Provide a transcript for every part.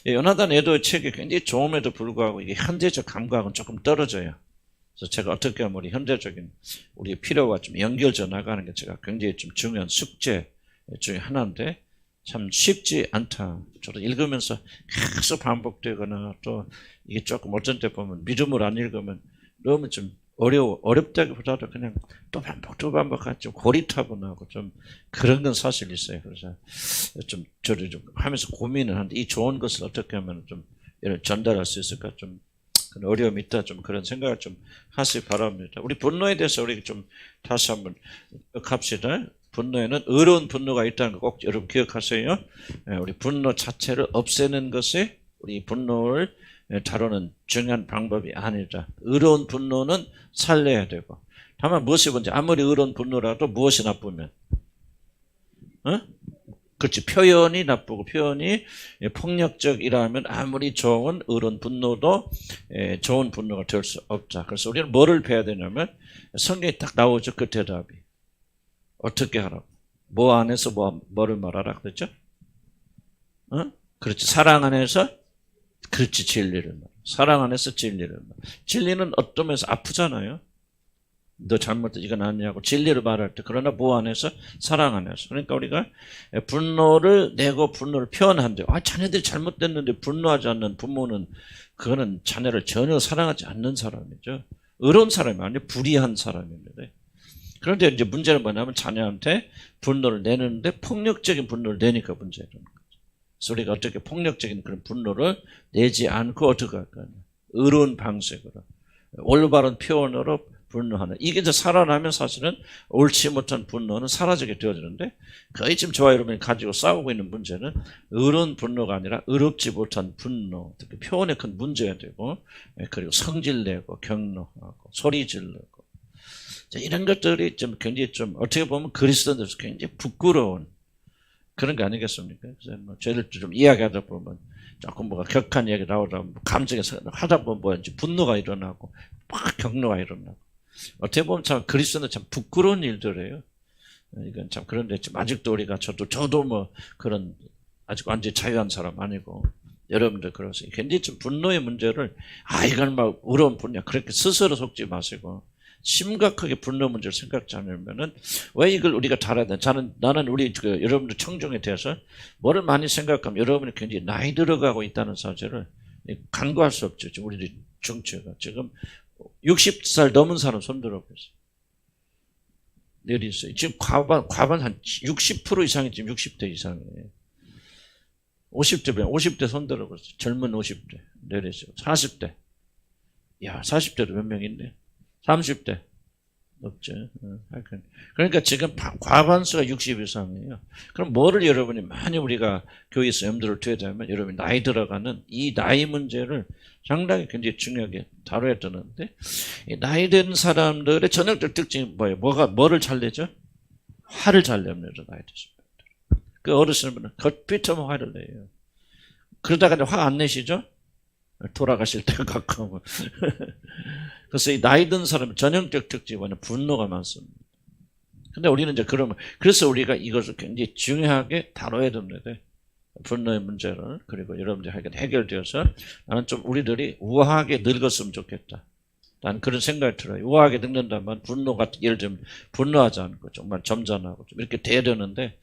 요나단 에도의 책이 굉장히 좋음에도 불구하고 이게 현대적 감각은 조금 떨어져요. 그래서 제가 어떻게 하면 우리 현대적인 우리 필요와 좀 연결져 나가는 게 제가 굉장히 좀 중요한 숙제 중에 하나인데 참 쉽지 않다. 저도 읽으면서 계속 반복되거나 또 이게 조금 어떤 때 보면 믿음을 안 읽으면 너무 좀 어렵다기보다도 그냥 또 반복하고 좀 고리타분하고 좀 그런 건 사실 있어요. 그래서 좀 저를 좀 하면서 고민을 하는데 이 좋은 것을 어떻게 하면 좀 이런 전달할 수 있을까 좀 어려움이 있다 좀 그런 생각을 좀 하시기 바랍니다. 우리 분노에 대해서 우리 좀 다시 한번 합시다. 분노에는 의로운 분노가 있다는 거 꼭 여러분 기억하세요. 우리 분노 자체를 없애는 것이 우리 분노를 다루는 중요한 방법이 아니다. 의로운 분노는 살려야 되고 다만 무엇이 문제? 아무리 의로운 분노라도 무엇이 나쁘면 그렇지. 표현이 나쁘고 표현이 폭력적이라면 아무리 좋은 의로운 분노도 좋은 분노가 될 수 없다. 그래서 우리는 뭐를 배워야 되냐면 성경에 딱 나오죠. 그 대답이. 어떻게 하라고? 뭐 안에서 뭐를 말하라 그랬죠? 그렇지. 사랑 안에서 그렇지. 진리를 말. 사랑 안에서 진리를 말. 진리는 어떤 면에서 아프잖아요. 너 잘못했 이건 아니냐고 진리를 말할 때 그러나 뭐 안에서? 사랑 안에서. 그러니까 우리가 분노를 내고 분노를 표현한대요. 자녀들이 잘못됐는데 분노하지 않는 부모는 그거는 자녀를 전혀 사랑하지 않는 사람이죠. 의로운 사람이 아니에요. 불의한 사람입니다. 그런데 이제 문제는 뭐냐면 자녀한테 분노를 내는데 폭력적인 분노를 내니까 문제가 되는 거죠. 그래서 우리가 어떻게 폭력적인 그런 분노를 내지 않고 어떻게 할까? 의로운 방식으로 올바른 표현으로 분노하는. 이게 이제 살아나면 사실은 옳지 못한 분노는 사라지게 되어지는데 거의 지금 저와 여러분이 가지고 싸우고 있는 문제는 의로운 분노가 아니라 의롭지 못한 분노, 특히 표현에 큰 문제가 되고 그리고 성질내고 경노하고 소리 지르고 이런 것들이 좀 굉장히 좀 어떻게 보면 그리스도인들에서 굉장히 부끄러운 그런 거 아니겠습니까? 그래서 뭐 저희들 좀 이야기하다 보면 조금 뭐가 격한 이야기 나오다 보면 감정에서 하다 보면 뭐든지 분노가 일어나고 막 경노가 일어나고 어떻게 보면 참 그리스도는 참 부끄러운 일들이에요. 이건 참 그런데 지금 아직도 우리가 저도 뭐 그런 아직 완전히 자유한 사람 아니고 여러분들 그러세요. 굉장히 좀 분노의 문제를 이건 막 의로운 분야 그렇게 스스로 속지 마시고 심각하게 분노 문제를 생각지 않으면은 왜 이걸 우리가 다뤄야 돼? 나는 우리 여러분들 청중에 대해서 뭐를 많이 생각하면 여러분이 굉장히 나이 들어가고 있다는 사실을 간과할 수 없죠. 지금 우리 정치가 지금 60살 넘은 사람 손들어 보세요. 내리세요. 지금 과반 한 60% 이상이 지금 60대 이상이에요. 50대 손들어 보세요. 젊은 50대 내리세요. 40대. 40대도 몇 명 있네. 30대 없죠. 그러니까 지금 과반수가 60 이상이에요. 그럼 뭐를 여러분이 많이 우리가 교회에서 염두를 둬야 되면 여러분이 나이 들어가는 이 나이 문제를 상당히 굉장히 중요하게 다뤄야 되는데 나이 든 사람들의 전형적 특징이 뭐예요? 뭐를 잘 내죠? 화를 잘 냅니다. 나이 드신 분들. 그 어르신분은 겉피터면 화를 내요. 그러다가 화 안 내시죠? 돌아가실 때 가까우면. 그래서 이 나이 든 사람의 전형적 특징이 뭐냐? 분노가 많습니다. 근데 우리는 이제 그래서 우리가 이것을 굉장히 중요하게 다뤄야 됩니다. 분노의 문제를. 그리고 여러분들이 해결되어서 나는 좀 우리들이 우아하게 늙었으면 좋겠다. 나는 그런 생각이 들어요. 우아하게 늙는다면 예를 들면 분노하지 않고 정말 점잖하고 좀 이렇게 돼야 되는데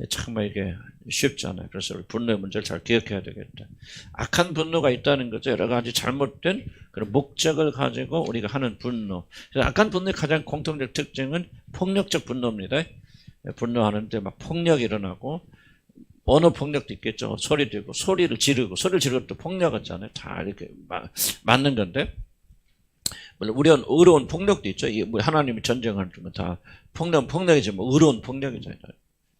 정말 이게 쉽지 않아요. 그래서 우리 분노의 문제를 잘 기억해야 되겠다. 악한 분노가 있다는 거죠. 여러 가지 잘못된 그런 목적을 가지고 우리가 하는 분노. 그래서 악한 분노의 가장 공통적 특징은 폭력적 분노입니다. 분노하는데 막 폭력이 일어나고 언어 폭력도 있겠죠. 소리 들고 소리를 지르고 또 폭력하잖아요. 다 이렇게 맞는 건데 물론 우리는 의로운 폭력도 있죠. 하나님이 전쟁하는 중은 다 폭력이지만 의로운 폭력이잖아요.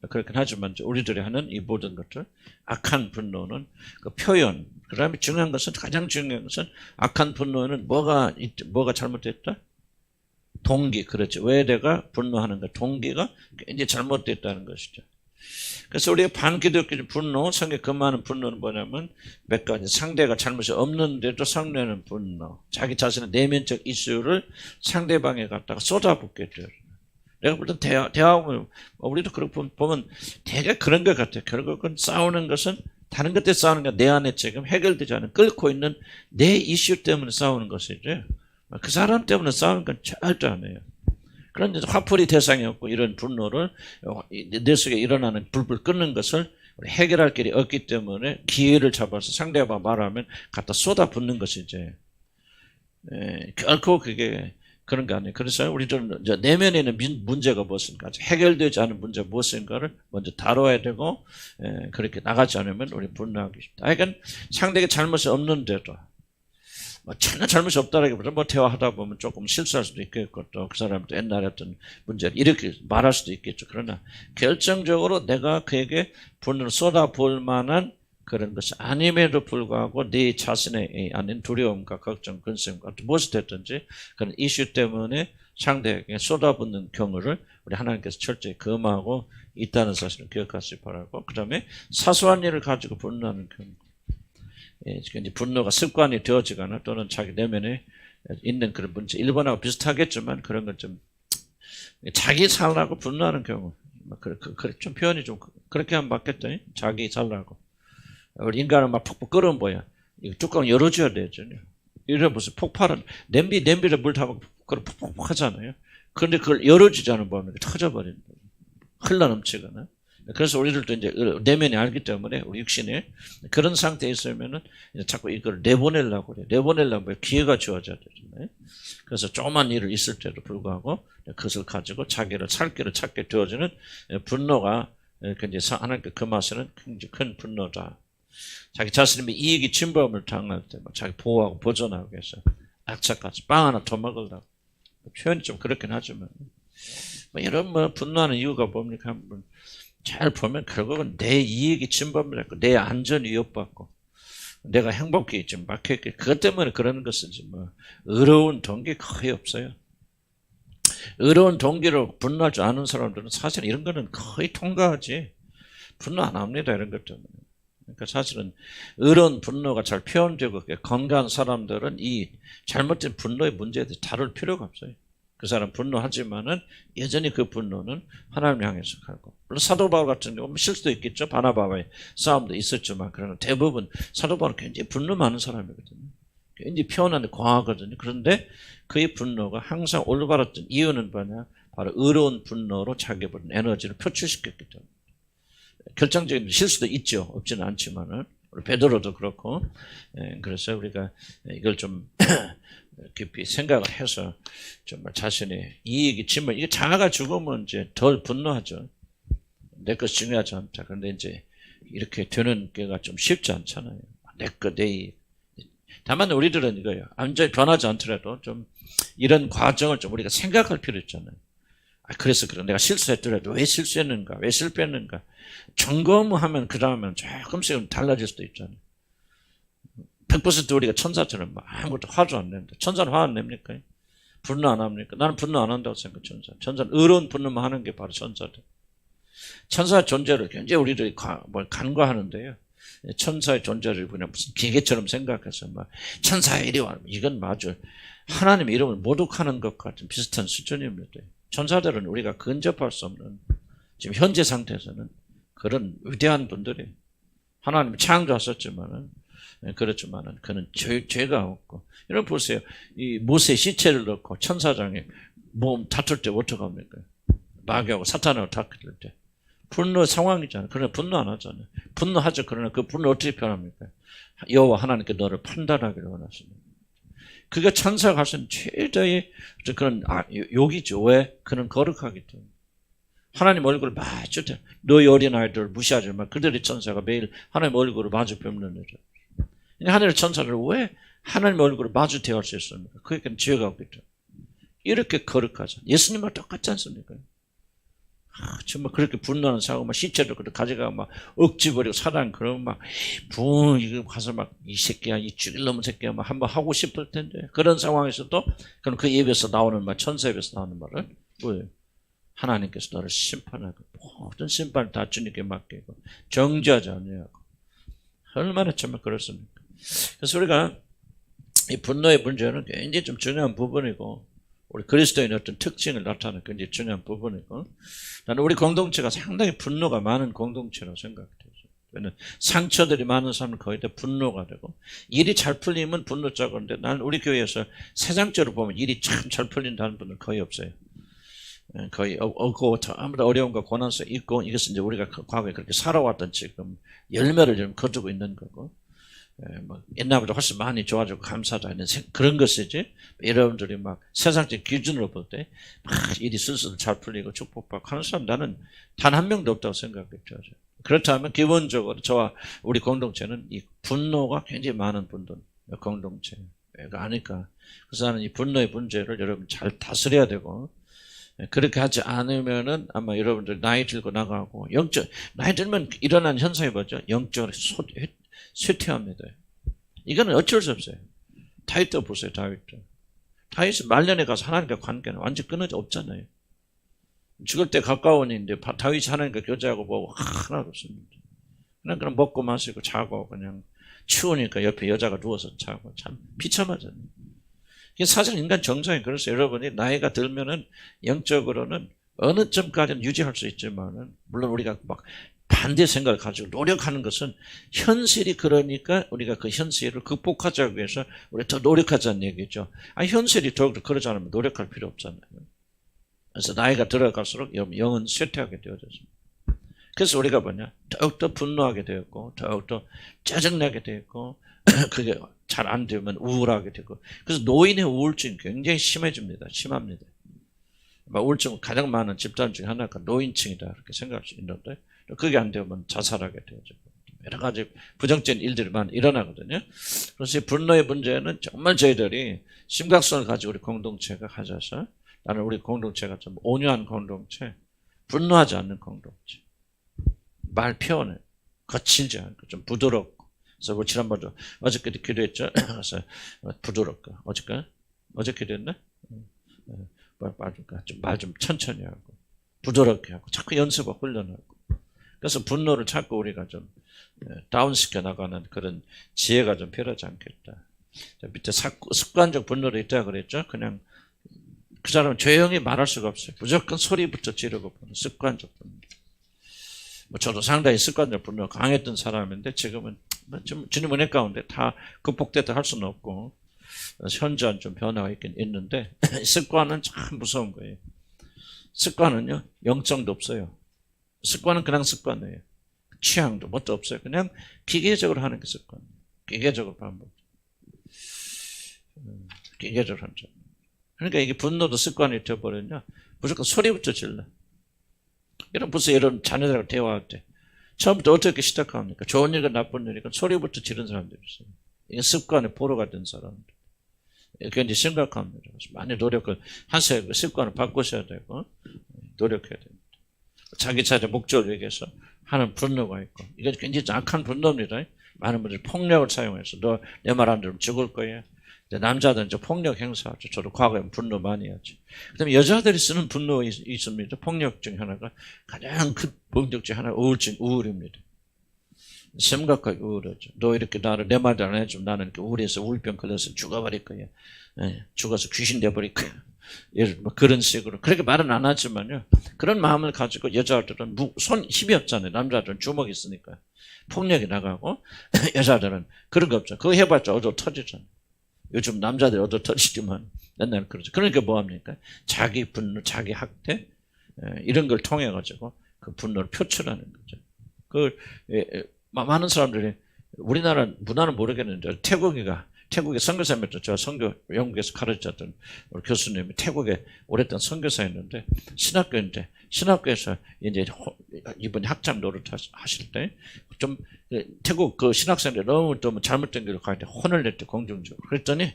그렇긴 하지만 우리들이 하는 이 모든 것들 악한 분노는 그 표현. 그다음에 가장 중요한 것은 악한 분노는 뭐가 잘못됐다? 동기. 그렇죠. 왜 내가 분노하는가? 동기가 굉장히 잘못됐다는 것이죠. 그래서 우리가 반기독교 분노, 성경에 금하는 분노는 뭐냐면 몇 가지. 상대가 잘못이 없는데도 상대는 분노. 자기 자신의 내면적 이슈를 상대방에 갖다가 쏟아붓게 돼요. 내가 볼 땐 대화하면 우리도 그렇게 보면 되게 그런 것 같아요. 결국은 싸우는 것은 다른 것 때문에 싸우는 게 내 안에 지금 해결되지 않은 끓고 있는 내 이슈 때문에 싸우는 것이죠. 그 사람 때문에 싸우는 건 절대 아니에요. 그런데 화풀이 대상이 없고 이런 분노를 내 속에 일어나는 불불 끓는 것을 해결할 길이 없기 때문에 기회를 잡아서 상대가 말하면 갖다 쏟아붓는 것이지. 결코 그게 그런 거 아니에요. 그래서 우리들은 내면에 있는 문제가 무엇인가, 해결되지 않은 문제 무엇인가를 먼저 다뤄야 되고, 그렇게 나가지 않으면 우리 분노하기 쉽다. 그러니까 상대에게 잘못이 없는데도, 전혀 잘못이 없다라기보다 대화하다 보면 조금 실수할 수도 있겠고, 또 그 사람도 옛날에 어떤 문제를 이렇게 말할 수도 있겠죠. 그러나 결정적으로 내가 그에게 분노를 쏟아부을 만한 그런 것이 아님에도 불구하고 네 자신의 아닌 두려움과 걱정, 근심과 무엇이 됐든지 그런 이슈 때문에 상대에게 쏟아붓는 경우를 우리 하나님께서 철저히 금하고 있다는 사실을 기억하시기 바라고, 그 다음에 사소한 일을 가지고 분노하는 경우, 이제 분노가 습관이 되어지거나 또는 자기 내면에 있는 그런 문제, 1번하고 비슷하겠지만 그런 건 좀 자기 살라고 분노하는 경우, 좀 표현이 좀 그렇게 하면 맞겠다. 자기 살라고. 우리 인간은 막 푹푹 끓으면 뭐야? 이거 뚜껑 열어줘야 되죠. 이래 무슨 폭발은 냄비를 물 타고 푹푹 하잖아요. 그런데 그걸 열어주지 않으면 뭐하면 터져버린다. 흘러넘치거나. 그래서 우리들도 이제 내면이 알기 때문에 우리 육신에 그런 상태에 있으면은 자꾸 이걸 내보내려고 그래. 내보내려면 기회가 주어져야 되잖아요. 그래서 조그만 일을 있을 때도 불구하고 그것을 가지고 자기를 살 길을 찾게 되어지는 분노가 이제 하나님께 그 맛에는 굉장히 큰 분노다. 자기 자신이 이익이 침범을 당할 때 자기 보호하고 보존하기 위해서 악착같이 빵 하나 더 먹으려고. 표현이 좀 그렇긴 하지만 이런 분노하는 이유가 뭡니까? 잘 보면 결국은 내 이익이 침범을 했고 내 안전이 위협받고 내가 행복이 좀 막혔기, 그것 때문에 그러는 것이지 의로운 동기 거의 없어요. 의로운 동기로 분노할 줄 아는 사람들은 사실 이런 거는 거의 통과하지 분노 안 합니다. 이런 것 때문에. 그러니까 사실은 의로운 분노가 잘 표현되고 건강한 사람들은 이 잘못된 분노의 문제에 대해서 다룰 필요가 없어요. 그 사람 분노하지만은 여전히 그 분노는 하나님 향해서 가고, 물론 사도 바울 같은 경우는 실수도 있겠죠. 바나바와의 싸움도 있었지만 그러나 대부분 사도 바울은 굉장히 분노 많은 사람이거든요. 굉장히 표현하는데 과하거든요. 그런데 그의 분노가 항상 올바랐던 이유는 뭐냐? 바로 의로운 분노로 자기의 에너지를 표출시켰기 때문에. 결정적인 실수도 있죠. 없지는 않지만은 우리 베드로도 그렇고, 그래서 우리가 이걸 좀 깊이 생각을 해서 정말 자신의 이익이 침범, 이게 자아가 죽으면 이제 덜 분노하죠. 내 것 중요하지 않다. 그런데 이제 이렇게 되는 게가 좀 쉽지 않잖아요. 내 것, 내 이익. 다만 우리들은 이거예요. 완전히 변하지 않더라도 좀 이런 과정을 좀 우리가 생각할 필요 있잖아요. 그래서 그래. 내가 실수했더라도 왜 실수했는가? 왜 실패했는가? 점검하면 그 다음엔 조금씩은 달라질 수도 있잖아요. 100% 우리가 천사처럼 아무것도 화도 안 낸다. 천사는 화 안 냅니까? 분노 안 합니까? 나는 분노 안 한다고 생각해, 천사. 천사는 의로운 분노만 하는 게 바로 천사들. 천사의 존재를 굉장히 우리들이 간과하는데요. 천사의 존재를 그냥 무슨 기계처럼 생각해서 천사의 이리 와. 이건 마주 하나님의 이름을 모독하는 것 같은 비슷한 수준입니다. 천사들은 우리가 근접할 수 없는, 지금 현재 상태에서는 그런 위대한 분들이 하나님이 창조하셨지만은, 그렇지만은 그는 죄가 없고. 여러분 보세요. 이 모세 시체를 넣고 천사장에 몸 다툴 때 어떡합니까? 마귀하고 사탄하고 다툴 때. 분노 상황이잖아요. 그러나 분노 안 하잖아요. 분노하죠. 그러나 그 분노 어떻게 표현합니까? 여호와 하나님께 너를 판단하기를 원하십니다. 그게 천사가 하신 최대의 그런 욕이죠. 왜? 그는 거룩하기 때문에. 하나님 얼굴을 마주 대. 너희 어린아이들 무시하지 마. 그들의 천사가 매일 하나님 얼굴을 마주 뵙는 일이죠. 하늘의 천사를 왜 하나님 얼굴을 마주 대할 수 있습니까? 그게 죄가 없겠죠. 이렇게 거룩하죠. 예수님과 똑같지 않습니까? 정말 그렇게 분노하는 사고, 시체를 가져가 억지 부리고 사랑, 그러면 이거 가서 이 새끼야, 이 죽일 놈의 새끼야, 한번 하고 싶을 텐데, 그런 상황에서도, 그럼 그 입에서 나오는 천사 입에서 나오는 말은 뭐예요? 하나님께서 너를 심판하고, 모든 심판을 다 주님께 맡기고, 정죄하지 않냐고. 얼마나 정말 그렇습니까? 그래서 우리가 이 분노의 문제는 굉장히 좀 중요한 부분이고, 우리 그리스도인의 어떤 특징을 나타내는 굉장히 중요한 부분이고, 나는 우리 공동체가 상당히 분노가 많은 공동체라고 생각돼요. 상처들이 많은 사람은 거의 다 분노가 되고, 일이 잘 풀리면 분노자가 오는데, 나는 우리 교회에서 세상적으로 보면 일이 참 잘 풀린다는 분은 거의 없어요. 거의 아무도 어려운 거 고난서 있고, 이것은 이제 우리가 과거에 그렇게 살아왔던 지금 열매를 좀 거두고 있는 거고, 뭐 옛날보다 훨씬 많이 좋아지고 감사하다 하는 그런 것이지, 여러분들이 막 세상적 기준으로 볼 때 막 일이 슬슬 잘 풀리고 축복받고 하는 사람 나는 단 한 명도 없다고 생각했죠. 그렇다면 기본적으로 저와 우리 공동체는 이 분노가 굉장히 많은 분들 공동체가 아닐까. 그래서 나는 이 분노의 문제를 여러분 잘 다스려야 되고, 그렇게 하지 않으면은 아마 여러분들 나이 들고 나가고, 나이 들면 일어난 현상이 뭐죠? 영적으로 쇠퇴합니다. 이거는 어쩔 수 없어요. 다윗도 보세요. 다윗은 말년에 가서 하나님과 관계는 완전 끊어져 없잖아요. 죽을 때 가까우니인데 다윗이 하나님과 교제하고 보고 하나도 없습니다. 그냥 먹고 마시고 자고, 그냥 추우니까 옆에 여자가 누워서 자고, 참 비참하잖아요. 이게 사실 인간 정상이 그래서 여러분이 나이가 들면은 영적으로는 어느 점까지는 유지할 수 있지만은, 물론 우리가 막 반대 생각을 가지고 노력하는 것은 현실이 그러니까 우리가 그 현실을 극복하자고 해서 우리 더 노력하자는 얘기죠. 현실이 더욱더 그러지 않으면 노력할 필요 없잖아요. 그래서 나이가 들어갈수록 영은 쇠퇴하게 되어졌습니다. 그래서 우리가 더욱더 분노하게 되었고, 더욱더 짜증나게 되었고, 그게 잘 안 되면 우울하게 되고, 그래서 노인의 우울증이 굉장히 심합니다. 우울증 가장 많은 집단 중에 하나가 노인층이다, 이렇게 생각할 수 있는데, 그게 안 되면 자살하게 되어지고, 여러 가지 부정적인 일들이 많이 일어나거든요. 그래서 이 분노의 문제는 정말 저희들이 심각성을 가지고 우리 공동체가 가져서, 나는 우리 공동체가 좀 온유한 공동체, 분노하지 않는 공동체, 말 표현을 거칠지 않고 좀 부드럽고. 그래서 우리 지난번에 어저께도 기도했죠. 그래서 부드럽고, 어저께 됐나? 말 좀 천천히 하고 부드럽게 하고 자꾸 연습하고 훈련하고. 그래서 분노를 자꾸 우리가 좀 다운시켜 나가는 그런 지혜가 좀 필요하지 않겠다. 밑에 습관적 분노도 있다 그랬죠. 그냥 그 사람은 조용히 말할 수가 없어요. 무조건 소리부터 지르고 보는 습관적 분노. 저도 상당히 습관적 분노가 강했던 사람인데, 지금은 좀 주님 은혜 가운데 다 극복됐다 할 수는 없고, 현저한 좀 변화가 있긴 있는데, 습관은 참 무서운 거예요. 습관은요, 영성도 없어요. 습관은 그냥 습관이에요. 취향도 뭣도 없어요. 그냥 기계적으로 하는 게 습관이에요. 기계적으로 반복. 기계적으로 하죠. 그러니까 이게 분노도 습관이 되어버렸냐, 무조건 소리부터 질러. 이런 자녀들하고 대화할 때 처음부터 어떻게 시작합니까? 좋은 일과 나쁜 일이건 소리부터 지른 사람들이 있어요. 이게 습관의 보로가 된 사람들. 굉장히 심각합니다. 그래서 많이 노력을 하세요. 그 습관을 바꾸셔야 되고 노력해야 됩니다. 자기 자신의 목적을 위해서 하는 분노가 있고, 이게 굉장히 악한 분노입니다. 많은 분들이 폭력을 사용해서 너 내 말 안 들으면 죽을 거야. 남자들은 이제 폭력 행사하죠. 저도 과거에 분노 많이 하죠. 그다음에 여자들이 쓰는 분노 있습니다. 폭력 중 하나가, 가장 큰 폭력 중 하나가 우울입니다. 심각하게 우울하죠. 너 이렇게 내 말도 안 해주면 나는 이렇게 우울해서 우울병 걸려서 죽어버릴 거야. 죽어서 귀신 돼버릴 거야. 그런 식으로. 그렇게 말은 안 하지만요, 그런 마음을 가지고 여자들은 힘이 없잖아요. 남자들은 주먹이 있으니까 폭력이 나가고, 여자들은 그런 거 없죠. 그거 해봤자 얻어 터지잖아요. 요즘 남자들이 얻어 터지지만 옛날에 그러죠. 그러니까 뭐합니까? 자기 분노, 자기 학대, 이런 걸 통해 가지고 그 분노를 표출하는 거죠. 많은 사람들이, 우리나라 문화는 모르겠는데, 태국의 선교사님들, 저 선교 영국에서 가르쳤던 우리 교수님이 태국에 오랫동안 선교사였는데, 신학교에서 이제 이번에 학장 노릇 하실 때 좀 태국 그 신학생들이 너무 잘못된 길로 가는데 혼을 냈대, 공중적으로. 그랬더니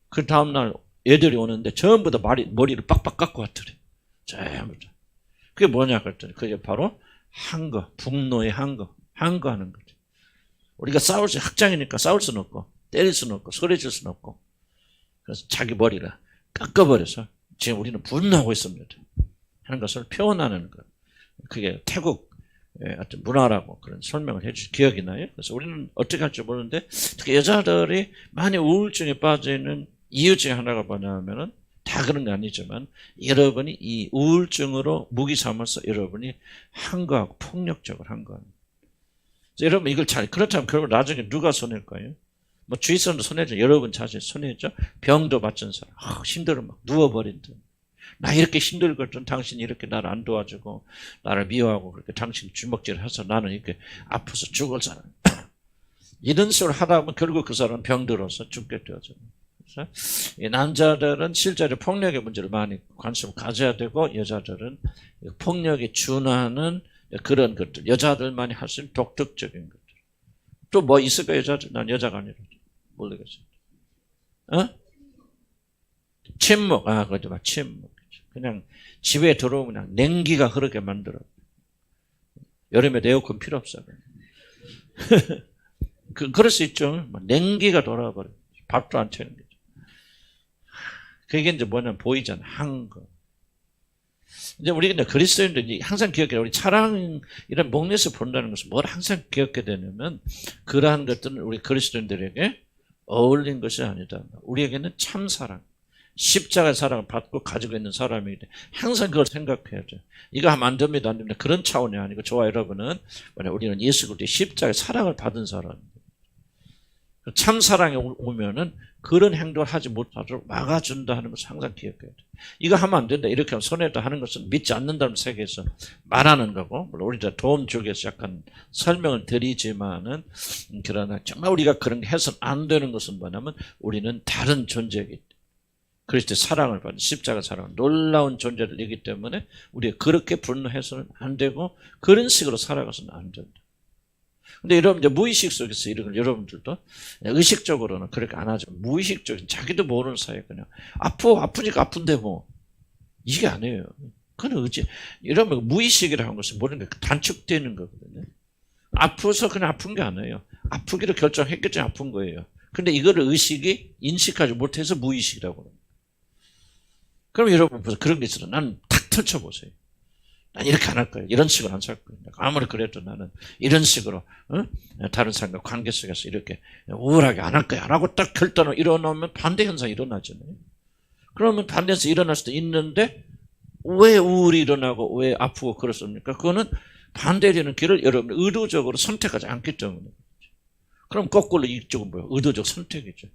그 다음날 애들이 오는데 전부 다 머리를 빡빡 깎고 왔더래. 전부 다. 그게 뭐냐 그랬더니 그게 바로 분노의 항거하는 거죠. 우리가 학장이니까 싸울 수는 없고, 때릴 수는 없고, 소리 질 수는 없고, 그래서 자기 머리를 깎아버려서 지금 우리는 분노하고 있습니다 하는 것을 표현하는 것. 그게 태국 어떤 문화라고 그런 설명을 해주신 기억이 나요. 그래서 우리는 어떻게 할지 모르는데, 특히 여자들이 많이 우울증에 빠져 있는 이유 중에 하나가 뭐냐면은, 다 그런 거 아니지만, 여러분이 이 우울증으로 무기 삼아서 여러분이 항거하고 폭력적으로 항거하는. 여러분 이걸 그렇다면 결국 나중에 누가 손해일 거예요? 뭐 주위 사람도 손해죠. 여러분 자신 손해죠. 병도 받은 사람. 힘들어 막 누워버린다. 나 이렇게 힘들거든. 당신이 이렇게 나를 안 도와주고 나를 미워하고 그렇게 당신 주먹질 해서 나는 이렇게 아파서 죽을 사람. 이런 식으로 하다 보면 결국 그 사람은 병들어서 죽게 되어져. 그래서 이 남자들은 실제로 폭력의 문제를 많이 관심을 가져야 되고 여자들은 폭력에 준하는 그런 것들, 여자들만이 할 수 있는 독특적인 것들. 또 뭐 있을까 여자들? 난 여자가 아니라 모르겠어. 침묵. 그것도 막 침묵. 그냥 집에 들어오면 그냥 냉기가 흐르게 만들어. 여름에 에어컨 필요 없어. 그럴 수 있죠. 냉기가 돌아버려. 밥도 안 채는 거죠. 그게 이제 뭐냐면 보이잖아. 한거. 이제 우리 근데 그리스도인들이 항상 기억해야 우리 차랑 이런 목례에서 본다는 것은 뭘 항상 기억해야 되냐면 그러한 것들은 우리 그리스도인들에게 어울린 것이 아니다. 우리에게는 참 사랑, 십자가의 사랑을 받고 가지고 있는 사람이기 때문에 항상 그걸 생각해야 돼. 이거 하면 안 됩니다. 안 됩니다. 그런 차원이 아니고 저와 여러분은 우리는 예수 그리스도의 십자가의 사랑을 받은 사람입니다. 참 사랑이 오면은 그런 행동을 하지 못하도록 막아준다 하는 것을 항상 기억해야 돼. 이거 하면 안 된다. 이렇게 하면 손해다 하는 것은 믿지 않는다는 세계에서 말하는 거고, 물론 우리가 도움 주기 위해서 약간 설명을 드리지만은, 그러나 정말 우리가 그런 게 해서는 안 되는 것은 뭐냐면 우리는 다른 존재이기 때문에. 그리스도의 사랑을 받는 십자가 사랑, 놀라운 존재이기 때문에 우리가 그렇게 분노해서는 안 되고 그런 식으로 살아가서는 안 된다. 근데 여러분 이제 무의식 속에서 이런 걸 여러분들도 의식적으로는 그렇게 안 하죠. 무의식적인 자기도 모르는 사이에 그냥 아프니까 아픈데 뭐 이게 아니에요. 그건 여러분 무의식이라는 하는 것은 모르는 게 단축되는 거거든요. 아파서 그냥 아픈 게 아니에요. 아프기로 결정했기 때문에 아픈 거예요. 근데 이거를 의식이 인식하지 못해서 무의식이라고 합니다. 그럼 여러분 보세요. 그런 게 있어요. 나는 탁 펼쳐보세요. 난 이렇게 안 할 거예요. 이런 식으로 안 살 거예요. 아무리 그래도 나는 이런 식으로 다른 사람과 관계 속에서 이렇게 우울하게 안 할 거야. 안 하고 딱 결단을 일어나면 반대 현상이 일어나잖아요. 그러면 반대에서 일어날 수도 있는데 왜 우울이 일어나고 왜 아프고 그렇습니까? 그거는 반대되는 길을 여러분 의도적으로 선택하지 않기 때문에. 그럼 거꾸로 이쪽은 뭐예요? 의도적 선택이죠.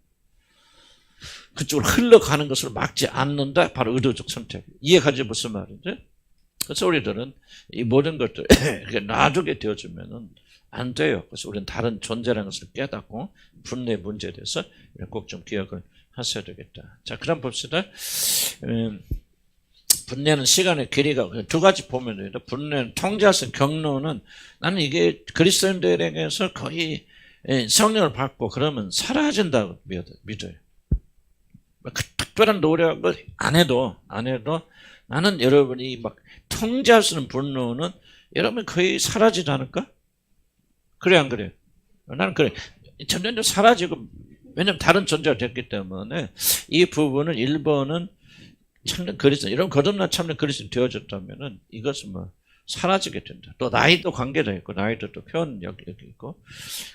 그쪽으로 흘러가는 것을 막지 않는다. 바로 의도적 선택. 이해가지 무슨 말인지? 그래서 우리들은 이 모든 것들 놔두게 되어주면은 안 돼요. 그래서 우리는 다른 존재라는 것을 깨닫고 분내 문제에 대해서 꼭 좀 기억을 하셔야 되겠다. 자, 그럼 봅시다. 분내는 시간의 길이가 두 가지 보면 돼요. 분내는 통제할 수 있는 경로는 나는 이게 그리스도인들에게서 거의 성령을 받고 그러면 사라진다고 믿어요. 그 특별한 노력을 안 해도 나는 여러분이 막 통제할 수 있는 분노는 여러분 거의 사라지지 않을까? 그래 안 그래? 나는 그래. 점점 사라지고 왜냐면 다른 존재가 됐기 때문에 이 부분은 1번은 참된 그리스도 여러분 거듭난 참된 그리스도 되어졌다면은 이것은 뭐 사라지게 된다. 또 나이도 관계도 있고 나이도 또 표현력이 있고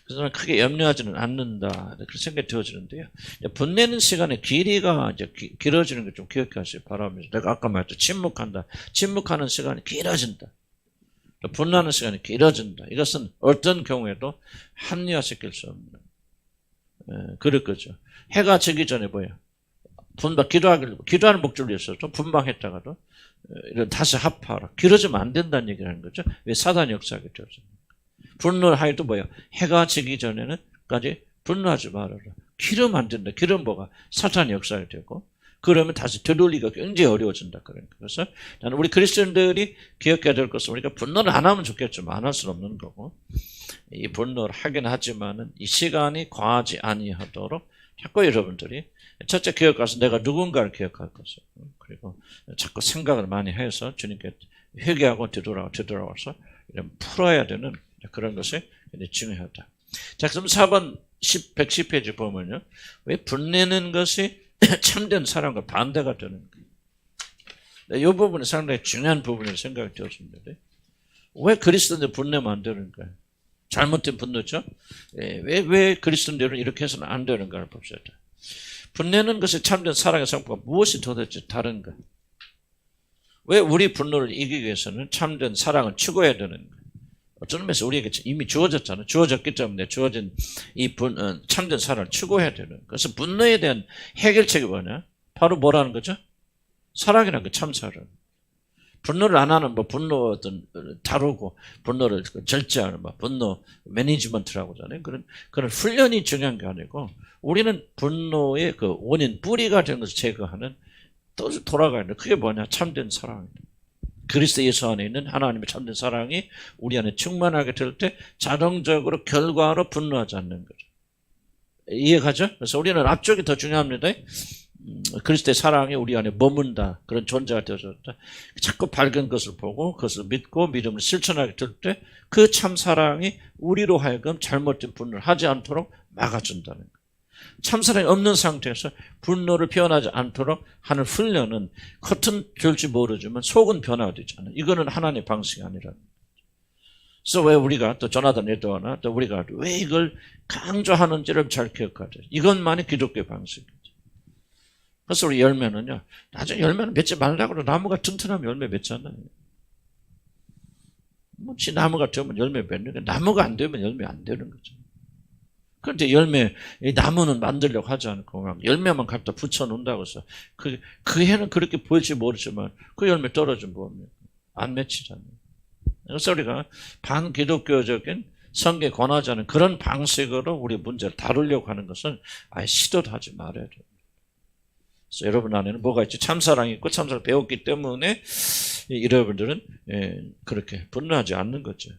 그래서 크게 염려하지는 않는다. 그런 생각이 되어지는데요. 분내는 시간의 길이가 이제 길어지는 걸 좀 기억하시기 바랍니다. 내가 아까 말했죠. 침묵하는 시간이 길어진다. 또 분노하는 시간이 길어진다. 이것은 어떤 경우에도 합리화시킬 수 없는 그럴 거죠. 해가 지기 전에 뭐예요? 기도하는 목적을 위해서도 분방했다가도 이런 다시 합하라. 길어지면 안 된다는 얘기를 하는 거죠. 왜 사단이 역사하게 되었습니까? 분노하여도 뭐야? 해가 지기 전에는까지 분노하지 말아라. 기르면 안 된다. 기르면 뭐가? 사탄이 역사하게 되고 그러면 다시 되돌리기가 굉장히 어려워진다. 그러니까. 그래서 나는 우리 그리스도인들이 기억해야 될 것은 우리가 분노를 안 하면 좋겠지만 안 할 수는 없는 거고 이 분노를 하긴 하지만은 이 시간이 과하지 아니하도록 자꾸 여러분들이 첫째 기억해서 내가 누군가를 기억할 것을 그리고 자꾸 생각을 많이 해서 주님께 회개하고 되돌아와서 이런 풀어야 되는 그런 것이 중요하다. 자, 그럼 4번 110페이지 보면요. 왜 분내는 것이 참된 사랑과 반대가 되는 거예요. 이 부분이 상당히 중요한 부분이라고 생각이 되었습니다. 왜 그리스도인들 분내면 안 되는 거예요? 잘못된 분노죠? 왜 그리스도인들은 이렇게 해서는 안 되는가를 봅시다. 분내는 것이 참된 사랑의 성품과 무엇이 도대체 다른가? 왜 우리 분노를 이기기 위해서는 참된 사랑을 추구해야 되는가? 어떤 의미에서 우리에게 이미 주어졌잖아요. 주어졌기 때문에 주어진 이 참된 사랑을 추구해야 되는. 그래서 분노에 대한 해결책이 뭐냐? 바로 뭐라는 거죠? 사랑이라는 거, 참사랑. 분노를 안 하는 분노 다루고 분노를 절제하는 분노 매니지먼트라고 하잖아요. 그런 훈련이 중요한 게 아니고 우리는 분노의 그 원인 뿌리가 되는 것을 제거하는 또 돌아가야 돼. 그게 뭐냐? 참된 사랑입니다. 그리스도 예수 안에 있는 하나님의 참된 사랑이 우리 안에 충만하게 될 때 자동적으로 결과로 분노하지 않는 거죠. 이해가죠? 그래서 우리는 앞쪽이 더 중요합니다. 그리스도의 사랑이 우리 안에 머문다. 그런 존재가 되어졌다. 자꾸 밝은 것을 보고 그것을 믿고 믿음을 실천하게 될 때 그 참 사랑이 우리로 하여금 잘못된 분노를 하지 않도록 막아준다는 거예요. 참사랑이 없는 상태에서 분노를 표현하지 않도록 하는 훈련은 겉은 될지 모르지만 속은 변화가 되잖아요. 이거는 하나님의 방식이 아니라는 거죠. 그래서 왜 우리가 또 조나단 에드워나 또 우리가 왜 이걸 강조하는지를 잘 기억해야 돼요. 이것만이 기독교의 방식이죠. 그래서 우리 열매는요, 나중에 열매는 맺지 말라고 그러고 나무가 튼튼하면 열매 맺잖아요. 나무가 되면 열매 맺는 거예요. 나무가 안 되면 열매 안 되는 거죠. 그런데 나무는 만들려고 하지 않고 막 열매만 갖다 붙여놓는다고 해서 그 해는 그렇게 보일지 모르지만 그 열매 떨어지면 뭡니까? 안 맺히잖아요. 그래서 우리가 반기독교적인 성경에 권하지 않은 그런 방식으로 우리 문제를 다루려고 하는 것은 아예 시도도 하지 말아야 돼요. 그래서 여러분 안에는 뭐가 있지? 참사랑이 있고 참사를 배웠기 때문에 여러분들은 그렇게 분노하지 않는 거죠.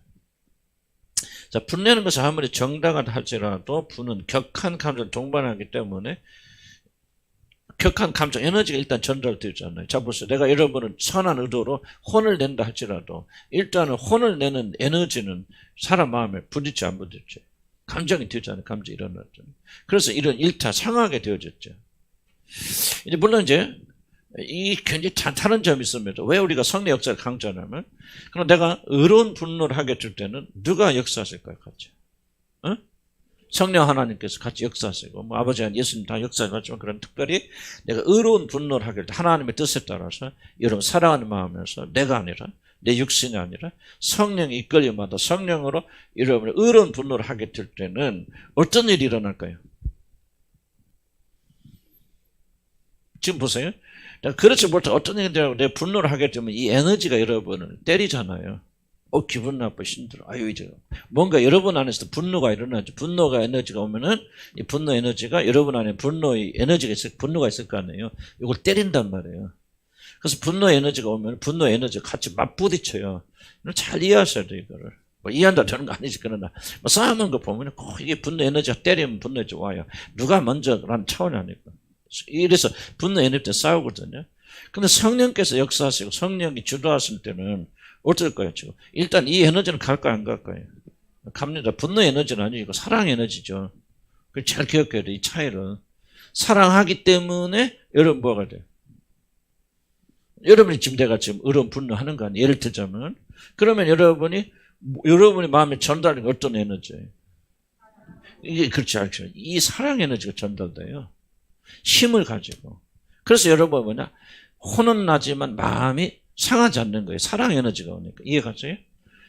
자, 분내는 것은 아무리 정당하다 할지라도 분은 격한 감정을 동반하기 때문에 격한 감정, 에너지가 일단 전달되잖아요. 자, 보세요. 내가 여러분은 선한 의도로 혼을 낸다 할지라도 일단은 혼을 내는 에너지는 사람 마음에 부딪지 안 부딪지. 감정이 되잖아요. 감정이 일어났죠. 그래서 이런 일타 상하게 되어졌죠. 이제 물론 이 굉장히 다른 점이 있습니다. 왜 우리가 성례 역사를 강조하냐면, 그럼 내가 의로운 분노를 하게 될 때는 누가 역사하실까요, 같이? 성령 하나님께서 같이 역사하시고, 아버지와 예수님 다 역사하시지만, 그런 특별히 내가 의로운 분노를 하게 될 때 하나님의 뜻에 따라서 여러분 사랑하는 마음에서 내가 아니라 내 육신이 아니라 성령이 이끌림마다 성령으로 여러분의 의로운 분노를 하게 될 때는 어떤 일이 일어날까요? 지금 보세요. 그렇지 못해 어떤 일이라고 내 분노를 하게 되면 이 에너지가 여러분을 때리잖아요. 기분 나빠, 힘들어. 이제 뭔가 여러분 안에서 분노가 일어나죠. 분노가 에너지가 오면은 이 분노 에너지가 여러분 안에 분노의 에너지가 분노가 있을 거 아니에요. 이걸 때린단 말이에요. 그래서 분노 에너지가 오면 분노 에너지가 같이 맞부딪혀요. 잘 이해하셔야 돼요, 이거를. 이해한다 되는 거 아니지. 그러나 싸우는 거 보면 꼭 이게 분노 에너지가 때리면 분노 에너지가 와요. 누가 먼저라는 차원이 아니고. 이래서 분노 에너지 때 싸우거든요. 근데 성령께서 역사하시고 성령이 주도하실 때는 어떨까요? 지금 일단 이 에너지는 갈까요, 안 갈까요? 갑니다. 분노 에너지는 아니고 사랑 에너지죠. 그걸 잘 기억해야 돼. 이 차이를 사랑하기 때문에 여러분 뭐가 돼요? 여러분이 지금 내가 지금 의로운 분노하는 거 아니에요? 예를 들자면 그러면 여러분이 마음에 전달하는 어떤 에너지예요? 이게 그렇지 않죠. 이 사랑 에너지가 전달돼요. 힘을 가지고. 그래서 여러분 뭐냐? 혼은 나지만 마음이 상하지 않는 거예요. 사랑 에너지가 오니까. 이해가세요?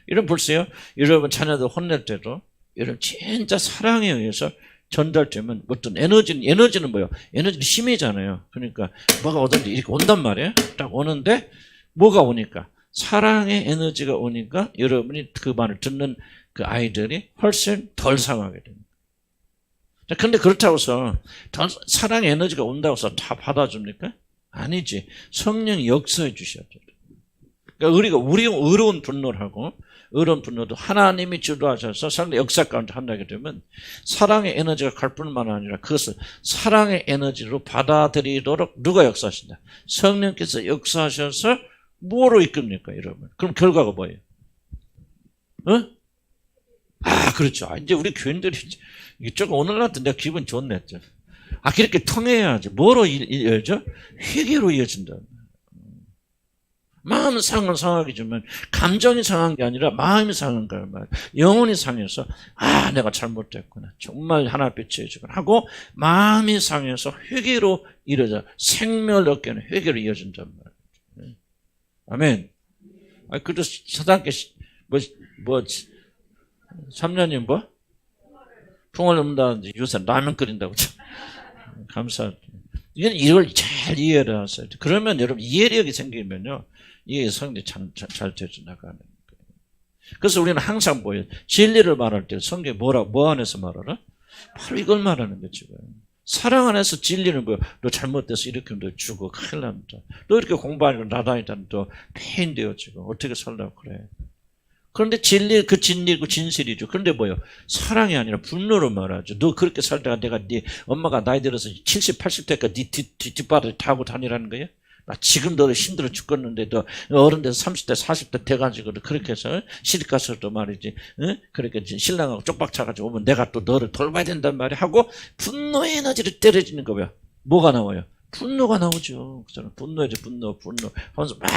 여러분 보세요. 여러분 자녀들 혼낼 때도 여러분 진짜 사랑에 의해서 전달되면 어떤 에너지는 뭐예요? 에너지는 힘이잖아요. 그러니까 뭐가 오든지 이렇게 온단 말이에요. 딱 오는데 뭐가 오니까? 사랑의 에너지가 오니까 여러분이 그 말을 듣는 그 아이들이 훨씬 덜 상하게 됩니다. 근데 그렇다고 해서 사랑의 에너지가 온다고 해서 다 받아줍니까? 아니지. 성령이 역사해 주셔야 돼요. 그러니까 우리 의로운 분노를 하고 의로운 분노도 하나님이 주도하셔서 성령 역사 가운데 한다게 되면 사랑의 에너지가 갈 뿐만 아니라 그것을 사랑의 에너지로 받아들이도록 누가 역사하신다? 성령께서 역사하셔서 뭐로 이끕니까, 여러분? 그럼 결과가 뭐예요? 그렇죠. 이제 우리 교인들이 조금 오늘 같은 내가 기분 좋네. 그렇게 통해야지. 뭐로 이어져? 회개로 이어진다. 마음 상은 상하겠지만 감정이 상한 게 아니라 마음이 상한 거야. 영혼이 상해서 내가 잘못됐구나. 정말 하나 배치해주구나 하고 마음이 상해서 회개로 이어져. 생명을 얻게는 회개로 이어진단 말이에요. 아멘. 그래도 사단께 3년이 뭐? 풍어를 읊는다든지 요새 라면 끓인다고. 감사합니다. 이걸 잘 이해를 하세요. 그러면 여러분 이해력이 생기면요. 이게 성경이 잘 되져 나가는 거예요. 그래서 우리는 항상 뭐예요? 진리를 말할 때 성경이 뭐 안에서 말하라? 바로 이걸 말하는 거지. 사랑 안에서 진리는 뭐야? 너 잘못돼서 이렇게 하면 너 죽어. 큰일 납니다. 너 이렇게 공부하니까 나다니다니 너 폐인되어 지금. 어떻게 살라고 그래. 그런데 그 진리고 진실이죠. 그런데 뭐예요? 사랑이 아니라 분노로 말하죠. 너 그렇게 살다가 내가 네 엄마가 나이 들어서 70, 80대까지 네 뒷바닥 타고 다니라는 거예요? 나 지금 너 힘들어 죽겠는데 너 어른 돼서 30대, 40대 돼가지고 그렇게 해서 시집 가서도 말이지. 그렇게 신랑하고 쪽박 차가지고 오면 내가 또 너를 돌봐야 된단 말이야 하고 분노의 에너지를 때려지는 거야. 뭐가 나와요? 분노가 나오죠. 그잖아. 분노죠. 분노. 하면서 막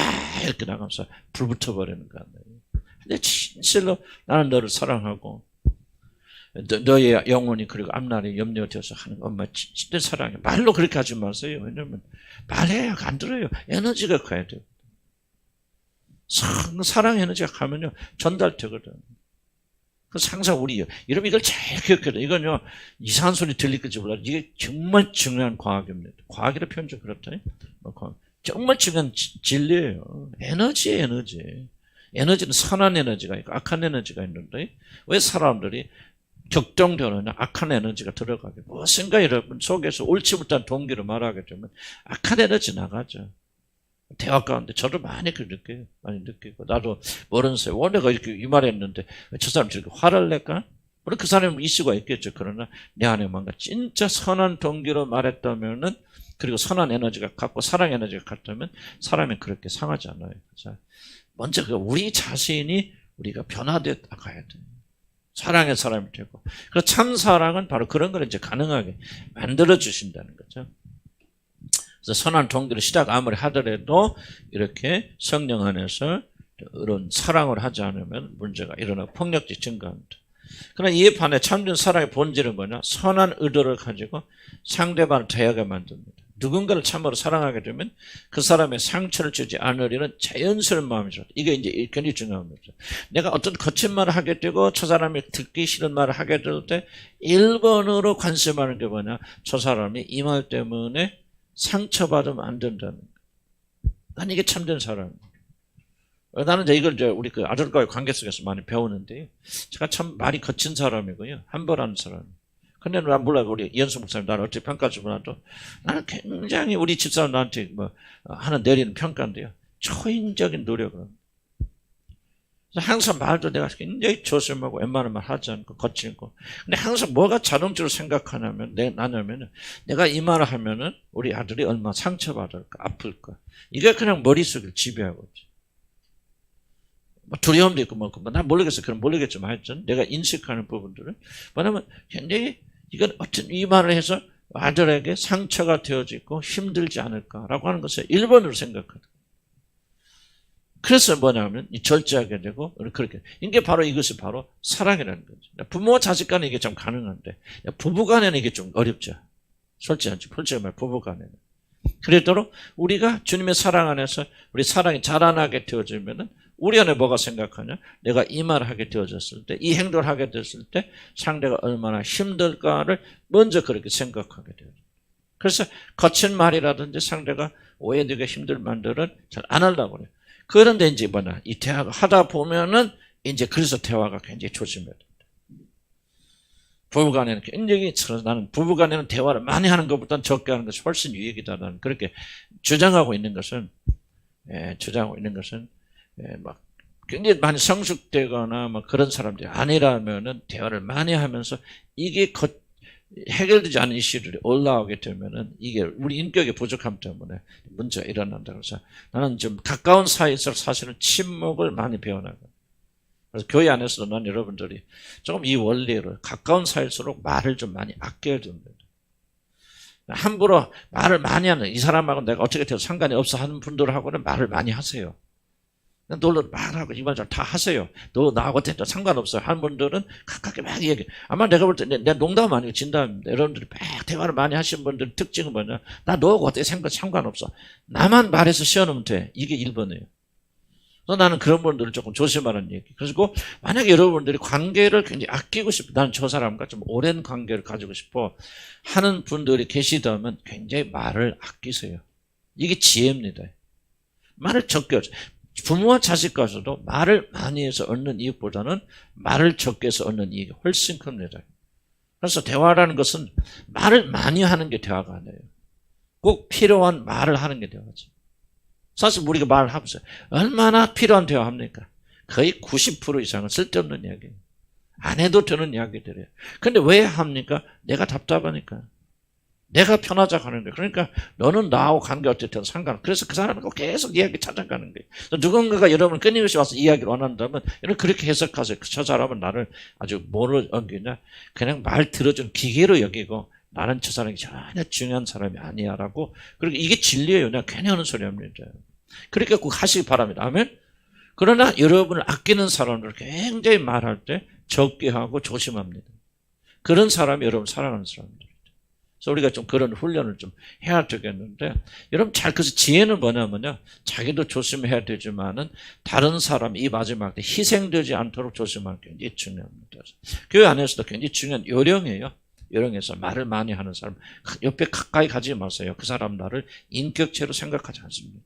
이렇게 나가면서 불 붙어버리는 거 아니에요. 근데 진실로 나는 너를 사랑하고 너의 영혼이 그리고 앞날이 염려되어서 하는 엄마 진짜 사랑해. 말로 그렇게 하지 마세요. 왜냐면 말해야 안 들어요. 에너지가 가야 돼요. 사랑 에너지가 가면요 전달되거든. 그래서 항상 여러분 이걸 잘 기억해야 돼요. 이건요 이상한 소리 들릴지 몰라도 이게 정말 중요한 과학입니다. 과학이라 표현 좀 그렇다. 정말 중요한 진리예요. 에너지예요, 에너지. 에너지는 선한 에너지가 있고 악한 에너지가 있는데 왜 사람들이 격정되는 악한 에너지가 들어가게 무엇인가 여러분 속에서 옳지 못한 동기를 말하게 되면 악한 에너지 나가죠. 대화 가운데 저도 많이 느껴요. 많이 느끼고 나도 모르는 사이 내가 이렇게 이 말했는데 저 사람 저렇게 화를 낼까? 물론 그 사람은 이슈가 있겠죠. 그러나 내 안에 뭔가 진짜 선한 동기로 말했다면은 그리고 선한 에너지가 같고 사랑 에너지가 같다면 사람이 그렇게 상하지 않아요. 그래서 먼저 우리 자신이 우리가 변화되어 가야 돼요. 사랑의 사람이 되고. 그래서 참 사랑은 바로 그런 걸 이제 가능하게 만들어 주신다는 거죠. 그래서 선한 동기로 시작 아무리 하더라도 이렇게 성령 안에서 이런 사랑을 하지 않으면 문제가 일어나고 폭력이 증가합니다. 그러나 이에 반해 참된 사랑의 본질은 뭐냐? 선한 의도를 가지고 상대방을 대하게 만듭니다. 누군가를 참으로 사랑하게 되면 그 사람의 상처를 주지 않으려는 자연스러운 마음이죠. 이게 이제 굉장히 중요합니다. 내가 어떤 거친 말을 하게 되고 저 사람이 듣기 싫은 말을 하게 될 때 1번으로 관심하는 게 뭐냐? 저 사람이 이 말 때문에 상처받으면 안 된다는 거예요. 난 이게 참된 사람이에요. 나는 이걸 우리 그 아들과의 관계 속에서 많이 배우는데요. 제가 참 말이 거친 사람이고요. 함벌하는 사람이에요. 근데 난 몰라 우리 이현수 목사님 나를 어떻게 평가하지 몰라도 나는 굉장히 우리 집사람 나한테 하나 내리는 평가인데요. 초인적인 노력을 합니다. 항상 말도 내가 굉장히 조심하고 웬만한 말 하지 않고 거칠고. 근데 항상 뭐가 자동적으로 생각하냐면 나냐면 내가 이 말을 하면은 우리 아들이 얼마나 상처받을까 아플까. 이게 그냥 머릿속을 지배하고 있지. 두려움도 있고 난 모르겠어. 그럼 모르겠지만 하여튼 내가 인식하는 부분들은 뭐냐면 굉장히 이건 어떤 이 말을 해서 아들에게 상처가 되어지고 힘들지 않을까라고 하는 것을 1번으로 생각하다. 그래서 뭐냐면 절제하게 되고 그렇게 이게 바로 이것이 바로 사랑이라는 거죠. 부모와 자식 간에 이게 좀 가능한데 부부 간에는 이게 좀 어렵죠. 솔직히 말 부부 간에는. 그래도록 우리가 주님의 사랑 안에서 우리 사랑이 자라나게 되어지면은 우리 안에 뭐가 생각하냐? 내가 이 말을 하게 되어졌을 때, 이 행동을 하게 됐을 때 상대가 얼마나 힘들까를 먼저 그렇게 생각하게 돼요. 그래서 거친 말이라든지 상대가 오해되게 힘들 말들은 잘 안 하려고 그래요. 그런데 이제 뭐냐? 이 대화가 하다 보면은 이제 그래서 대화가 굉장히 조심해야 됩니다. 부부간에는 굉장히 나는 부부간에는 대화를 많이 하는 것보다는 적게 하는 것이 훨씬 유익이다. 나는 그렇게 주장하고 있는 것은 막 굉장히 많이 성숙되거나 막 그런 사람들이 아니라면은 대화를 많이 하면서 이게 해결되지 않은 이슈들이 올라오게 되면은 이게 우리 인격의 부족함 때문에 문제가 일어난다. 그래서 나는 좀 가까운 사이에서 사실은 침묵을 많이 배워나가요. 그래서 교회 안에서도 난 여러분들이 조금 이 원리를 가까운 사이일수록 말을 좀 많이 아껴야 됩니다. 함부로 말을 많이 하는 이 사람하고 내가 어떻게 돼도 상관이 없어 하는 분들하고는 말을 많이 하세요. 놀러 말하고 이 말 다 하세요. 너 나하고 됐다 상관없어요. 하는 분들은 가깝게 막 얘기해. 아마 내가 볼 때 내 농담 아니고 진담입니다. 여러분들이 막 대화를 많이 하시는 분들 특징은 뭐냐? 나 너하고 어떻게 상관없어. 나만 말해서 시원하면 돼. 이게 1번이에요. 나는 그런 분들을 조금 조심하라는 얘기. 그리고 만약에 여러분들이 관계를 굉장히 아끼고 싶어, 나는 저 사람과 좀 오랜 관계를 가지고 싶어 하는 분들이 계시다면 굉장히 말을 아끼세요. 이게 지혜입니다. 말을 적게 하죠. 부모와 자식 가서도 말을 많이 해서 얻는 이익보다는 말을 적게 해서 얻는 이익이 훨씬 큽니다. 그래서 대화라는 것은 말을 많이 하는 게 대화가 아니에요. 꼭 필요한 말을 하는 게 대화죠. 사실 우리가 말을 해보세요. 얼마나 필요한 대화합니까? 거의 90% 이상은 쓸데없는 이야기예요. 안 해도 되는 이야기들이에요. 근데 왜 합니까? 내가 답답하니까. 내가 편하자고 하는 거예요. 그러니까 너는 나하고 관계 어쨌든 상관없어. 그래서 그 사람하고 계속 이야기 찾아가는 거예요. 누군가가 여러분 끊임없이 와서 이야기를 원한다면 여러분 그렇게 해석하세요. 저 사람은 나를 아주 뭐로 엉기냐? 그냥 말 들어주는 기계로 여기고 나는 저 사람이 전혀 중요한 사람이 아니야 라고. 그리고 이게 진리예요. 내가 괜히 하는 소리 합니다. 그렇게 꼭 하시기 바랍니다. 아멘. 그러나 여러분을 아끼는 사람들 굉장히 말할 때 적게 하고 조심합니다. 그런 사람이 여러분 사랑하는 사람들. 그래서 우리가 좀 그런 훈련을 좀 해야 되겠는데, 여러분 그래서 지혜는 뭐냐면요, 자기도 조심해야 되지만은 다른 사람 이 마지막 때 희생되지 않도록 조심하는 게 굉장히 중요합니다. 교회 안에서도 굉장히 중요한 요령이에요. 요령에서 말을 많이 하는 사람 옆에 가까이 가지 마세요. 그 사람 나를 인격체로 생각하지 않습니다.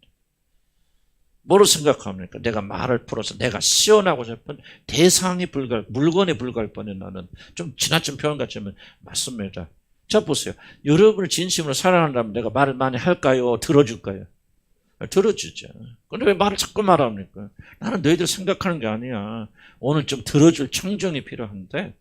뭐로 생각합니까? 내가 말을 풀어서 내가 시원하고 싶은 대상이 불가할, 물건에 불과할 뻔해. 나는 좀 지나친 표현 같지만 맞습니다. 자 보세요. 여러분을 진심으로 사랑한다면 내가 말을 많이 할까요? 들어줄까요? 들어주죠. 근데 왜 말을 자꾸 말합니까? 나는 너희들 생각하는 게 아니야. 오늘 좀 들어줄 청정이 필요한데,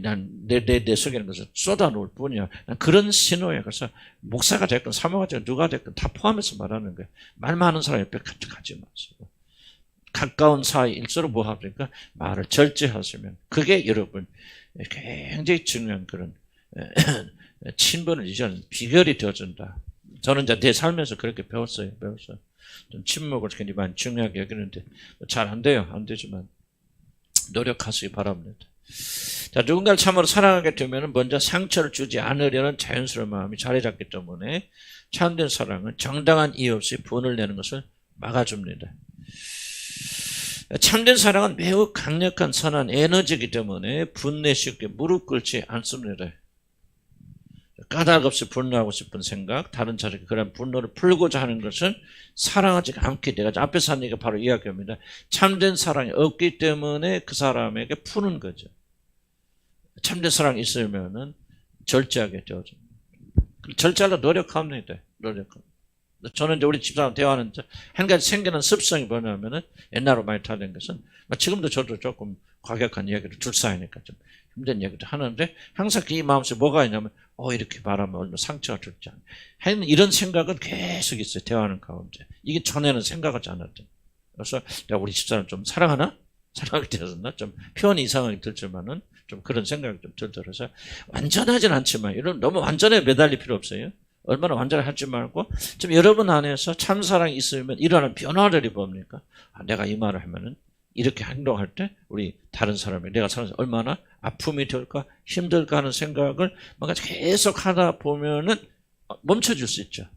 난 내 속에는 것을 쏟아놓을 뿐이야. 난 그런 신호야. 그래서 목사가 됐건 사모가 됐건 누가 됐건 다 포함해서 말하는 거예요. 말 많은 사람 옆에 가지 마세요. 가까운 사이 일서로 뭐 합니까? 말을 절제하시면 그게 여러분 굉장히 중요한 그런 친분을 유지하는 비결이 되어준다. 저는 이제 내 삶에서 그렇게 배웠어요. 좀 침묵을 굉장히 많이 중요하게 여기는데 잘 안 돼요. 안 되지만 노력하시기 바랍니다. 자, 누군가를 참으로 사랑하게 되면 먼저 상처를 주지 않으려는 자연스러운 마음이 자리 잡기 때문에 참된 사랑은 정당한 이유 없이 분을 내는 것을 막아줍니다. 참된 사랑은 매우 강력한 선한 에너지이기 때문에 분내 쉽게 무릎 꿇지 않습니다. 까닭 없이 분노하고 싶은 생각, 다른 자에게 그런 분노를 풀고자 하는 것은 사랑하지 않기 때문에, 앞에서 한 얘기가 바로 이야기입니다. 참된 사랑이 없기 때문에 그 사람에게 푸는 거죠. 참된 사랑이 있으면은 절제하게 되어집니다. 절제하려고 노력합니다. 저는 이제 우리 집사람 대화하는데 한 가지 생기는 습성이 뭐냐면은, 옛날로 많이 타는 것은, 지금도 저도 조금 과격한 이야기를 둘 사이니까 좀 힘든 얘기도 하는데, 항상 이 마음속에 뭐가 있냐면, 이렇게 말하면 얼마나 상처가 줄지 않아. 하여튼 이런 생각은 계속 있어요. 대화하는 가운데. 이게 전에는 생각하지 않았대. 그래서 내가 우리 집사람 좀 사랑하나? 사랑하게 되었나? 좀 표현이 이상하게 들지만은 좀 그런 생각이 좀 들더라서, 완전하진 않지만, 이런 너무 완전에 매달릴 필요 없어요. 얼마나 완전히 하지 말고, 좀 여러분 안에서 참사랑이 있으면 일어나는 변화들이 뭡니까? 내가 이 말을 하면은, 이렇게 행동할 때 우리 다른 사람이 내가 사는 얼마나 아픔이 될까 힘들까 하는 생각을 뭔가 계속 하다 보면은 멈춰줄 수 있죠.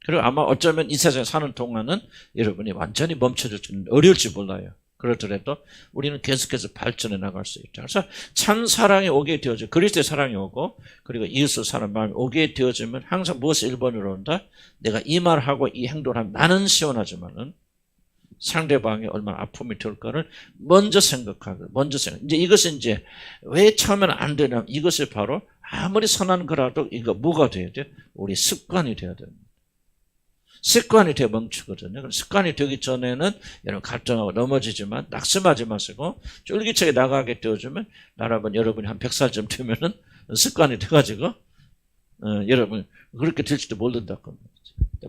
그리고 아마 어쩌면 이 세상에 사는 동안은 여러분이 완전히 멈춰줄지는 어려울지 몰라요. 그렇더라도 우리는 계속해서 발전해 나갈 수 있죠. 그래서 참 사랑이 오게 되어져, 그리스도의 사랑이 오고, 그리고 이웃을 사는 마음이 오게 되어지면 항상 무엇이 1번으로 온다? 내가 이 말하고 이 행동을 하면 나는 시원하지만은 상대방이 얼마나 아픔이 될까를 먼저 생각하고, 이제 이것은 이제 왜 처음에는 안 되냐면, 이것이 바로 아무리 선한 거라도 이거 뭐가 돼야 돼? 우리 습관이 돼야 됩니다. 습관이 되어 멈추거든요. 습관이 되기 전에는 여러분 갈등하고 넘어지지만 낙심하지 마시고 쫄깃하게 나가게 되어주면, 여러분이 한 100살쯤 되면은 습관이 돼가지고 여러분 그렇게 될지도 모른다고.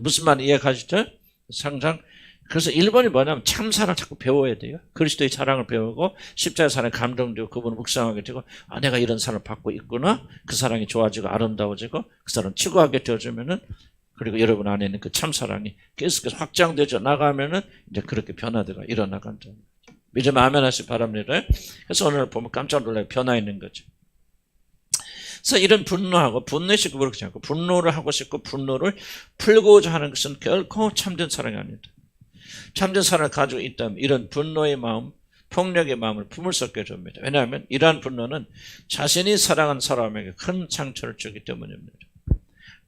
무슨 말 이해가시죠? 상상. 그래서 1번이 뭐냐면 참사랑을 자꾸 배워야 돼요. 그리스도의 사랑을 배우고 십자가의 사랑에 감동되고 그분을 묵상하게 되고, 내가 이런 사랑을 받고 있구나. 그 사랑이 좋아지고 아름다워지고 그 사랑을 추구하게 되어주면은, 그리고 여러분 안에 있는 그 참사랑이 계속해서 확장되어 나가면은 이제 그렇게 변화가 일어나간다. 믿으면 아멘 하시기 바랍니다. 그래서 오늘 보면 깜짝 놀라요. 변화 있는 거죠. 그래서 이런 분노하고 분내시고 그렇지 않고, 분노를 하고 싶고 분노를 풀고자 하는 것은 결코 참된 사랑이 아니다. 참된 사랑을 가지고 있다면 이런 분노의 마음, 폭력의 마음을 품을 수 없게 됩니다. 왜냐하면 이러한 분노는 자신이 사랑한 사람에게 큰 상처를 주기 때문입니다.